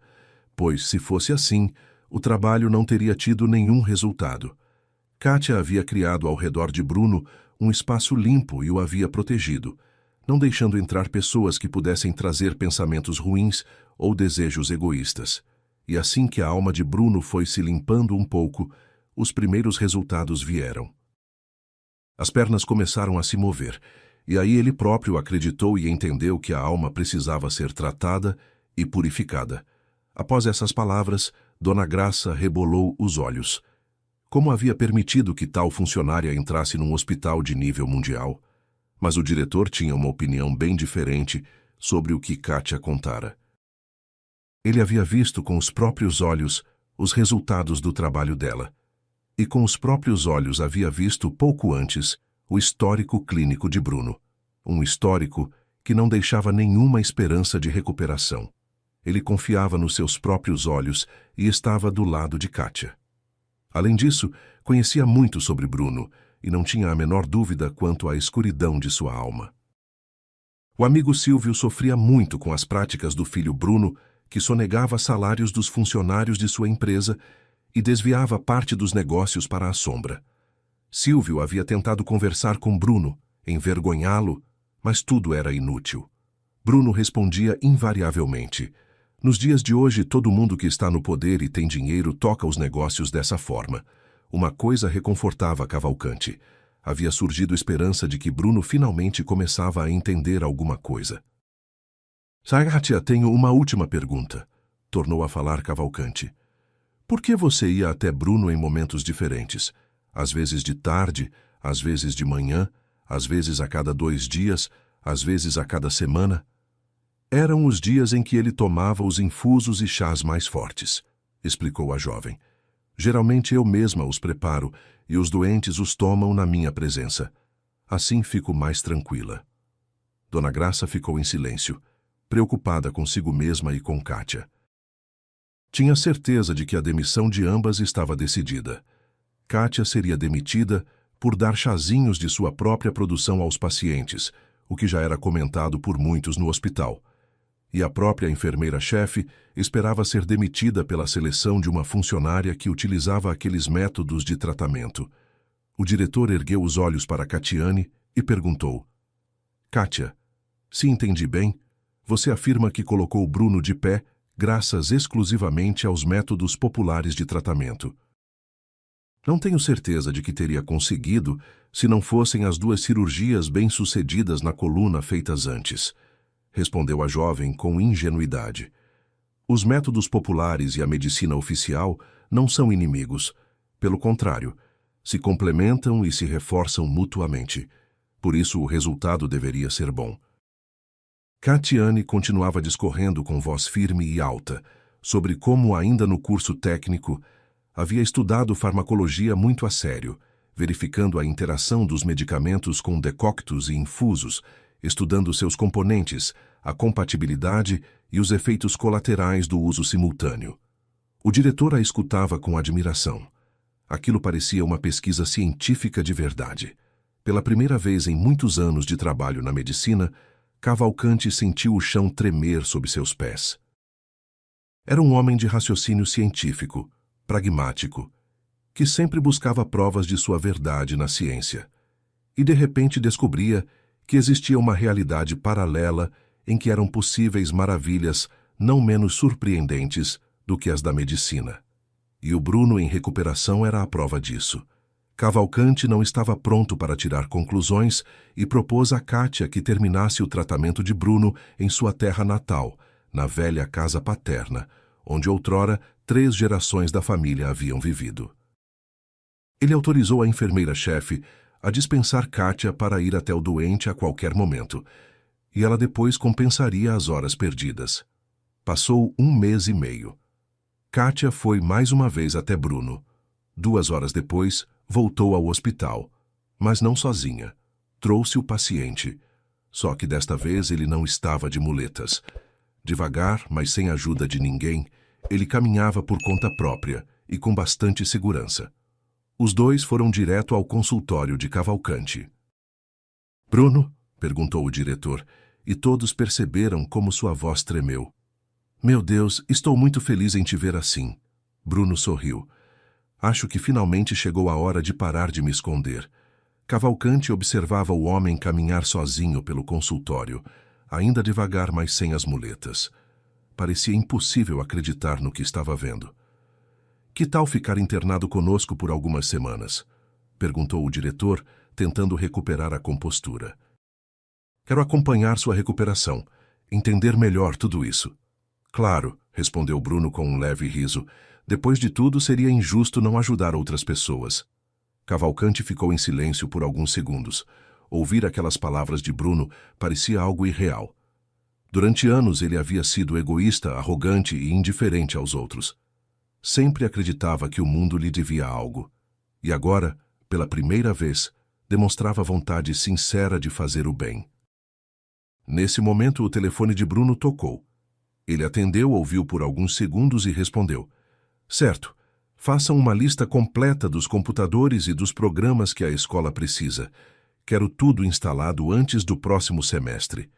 pois, se fosse assim, o trabalho não teria tido nenhum resultado. Kátia havia criado ao redor de Bruno um espaço limpo e o havia protegido, não deixando entrar pessoas que pudessem trazer pensamentos ruins ou desejos egoístas. E assim que a alma de Bruno foi se limpando um pouco, os primeiros resultados vieram. As pernas começaram a se mover, e aí ele próprio acreditou e entendeu que a alma precisava ser tratada e purificada. Após essas palavras, Dona Graça rebolou os olhos. Como havia permitido que tal funcionária entrasse num hospital de nível mundial? Mas o diretor tinha uma opinião bem diferente sobre o que Kátia contara. Ele havia visto com os próprios olhos os resultados do trabalho dela. E com os próprios olhos havia visto pouco antes o histórico clínico de Bruno. Um histórico que não deixava nenhuma esperança de recuperação. Ele confiava nos seus próprios olhos e estava do lado de Kátia. Além disso, conhecia muito sobre Bruno e não tinha a menor dúvida quanto à escuridão de sua alma. O amigo Silvio sofria muito com as práticas do filho Bruno, que sonegava salários dos funcionários de sua empresa e desviava parte dos negócios para a sombra. Silvio havia tentado conversar com Bruno, envergonhá-lo, mas tudo era inútil. Bruno respondia invariavelmente: "Nos dias de hoje, todo mundo que está no poder e tem dinheiro toca os negócios dessa forma." Uma coisa reconfortava Cavalcante. Havia surgido esperança de que Bruno finalmente começava a entender alguma coisa. "Kátia, tenho uma última pergunta", tornou a falar Cavalcante. "Por que você ia até Bruno em momentos diferentes? Às vezes de tarde, às vezes de manhã, às vezes a cada 2 dias, às vezes a cada semana?" "Eram os dias em que ele tomava os infusos e chás mais fortes", explicou a jovem. "Geralmente eu mesma os preparo e os doentes os tomam na minha presença. Assim fico mais tranquila." Dona Graça ficou em silêncio, preocupada consigo mesma e com Kátia. Tinha certeza de que a demissão de ambas estava decidida. Kátia seria demitida por dar chazinhos de sua própria produção aos pacientes, o que já era comentado por muitos no hospital. E a própria enfermeira-chefe esperava ser demitida pela seleção de uma funcionária que utilizava aqueles métodos de tratamento. O diretor ergueu os olhos para Catiane e perguntou: Kátia, se entendi bem, você afirma que colocou Bruno de pé graças exclusivamente aos métodos populares de tratamento. Não tenho certeza de que teria conseguido se não fossem as 2 cirurgias bem-sucedidas na coluna feitas antes, respondeu a jovem com ingenuidade. Os métodos populares e a medicina oficial não são inimigos. Pelo contrário, se complementam e se reforçam mutuamente. Por isso o resultado deveria ser bom. Catiane continuava discorrendo com voz firme e alta sobre como, ainda no curso técnico, havia estudado farmacologia muito a sério, verificando a interação dos medicamentos com decoctos e infusos, estudando seus componentes, a compatibilidade e os efeitos colaterais do uso simultâneo. O diretor a escutava com admiração. Aquilo parecia uma pesquisa científica de verdade. Pela primeira vez em muitos anos de trabalho na medicina, Cavalcanti sentiu o chão tremer sob seus pés. Era um homem de raciocínio científico, pragmático, que sempre buscava provas de sua verdade na ciência. E de repente descobria que existia uma realidade paralela em que eram possíveis maravilhas não menos surpreendentes do que as da medicina. E o Bruno em recuperação era a prova disso. Cavalcanti não estava pronto para tirar conclusões e propôs a Kátia que terminasse o tratamento de Bruno em sua terra natal, na velha casa paterna, onde outrora 3 gerações da família haviam vivido. Ele autorizou a enfermeira-chefe a dispensar Kátia para ir até o doente a qualquer momento, e ela depois compensaria as horas perdidas. Passou 1 mês e meio. Kátia foi mais uma vez até Bruno. 2 horas depois, voltou ao hospital, mas não sozinha. Trouxe o paciente. Só que desta vez ele não estava de muletas. Devagar, mas sem ajuda de ninguém, ele caminhava por conta própria e com bastante segurança. Os 2 foram direto ao consultório de Cavalcanti. Bruno? Perguntou o diretor, e todos perceberam como sua voz tremeu. Meu Deus, estou muito feliz em te ver assim. Bruno sorriu. Acho que finalmente chegou a hora de parar de me esconder. Cavalcanti observava o homem caminhar sozinho pelo consultório, ainda devagar, mas sem as muletas. Parecia impossível acreditar no que estava vendo. Que tal ficar internado conosco por algumas semanas? Perguntou o diretor, tentando recuperar a compostura. Quero acompanhar sua recuperação, entender melhor tudo isso. Claro, respondeu Bruno com um leve riso. Depois de tudo, seria injusto não ajudar outras pessoas. Cavalcanti ficou em silêncio por alguns segundos. Ouvir aquelas palavras de Bruno parecia algo irreal. Durante anos ele havia sido egoísta, arrogante e indiferente aos outros. Sempre acreditava que o mundo lhe devia algo. E agora, pela primeira vez, demonstrava vontade sincera de fazer o bem. Nesse momento, o telefone de Bruno tocou. Ele atendeu, ouviu por alguns segundos e respondeu. Certo, façam uma lista completa dos computadores e dos programas que a escola precisa. Quero tudo instalado antes do próximo semestre.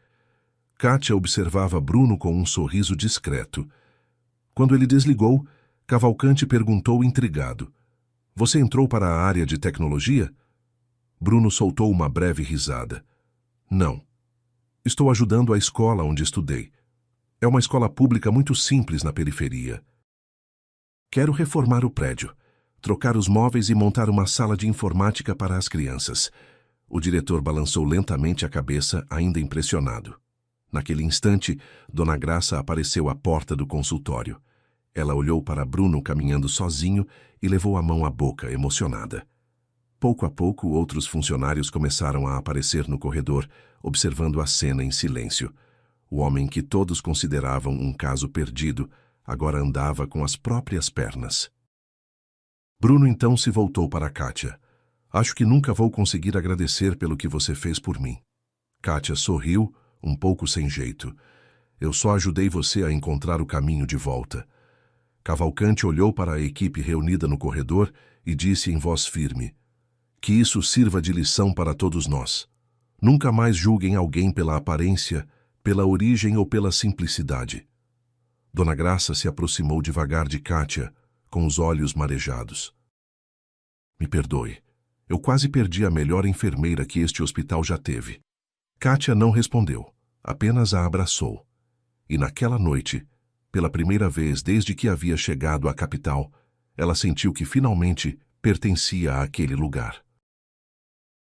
Kátia observava Bruno com um sorriso discreto. Quando ele desligou, Cavalcanti perguntou intrigado. Você entrou para a área de tecnologia? Bruno soltou uma breve risada. Não. Estou ajudando a escola onde estudei. É uma escola pública muito simples na periferia. Quero reformar o prédio, trocar os móveis e montar uma sala de informática para as crianças. O diretor balançou lentamente a cabeça, ainda impressionado. Naquele instante, Dona Graça apareceu à porta do consultório. Ela olhou para Bruno caminhando sozinho e levou a mão à boca, emocionada. Pouco a pouco, outros funcionários começaram a aparecer no corredor, observando a cena em silêncio. O homem que todos consideravam um caso perdido, agora andava com as próprias pernas. Bruno então se voltou para Kátia. Acho que nunca vou conseguir agradecer pelo que você fez por mim. Kátia sorriu, um pouco sem jeito. Eu só ajudei você a encontrar o caminho de volta. Cavalcanti olhou para a equipe reunida no corredor e disse em voz firme: que isso sirva de lição para todos nós. Nunca mais julguem alguém pela aparência, pela origem ou pela simplicidade. Dona Graça se aproximou devagar de Kátia, com os olhos marejados. Me perdoe, eu quase perdi a melhor enfermeira que este hospital já teve. Kátia não respondeu, apenas a abraçou. E naquela noite, pela primeira vez desde que havia chegado à capital, ela sentiu que finalmente pertencia àquele lugar.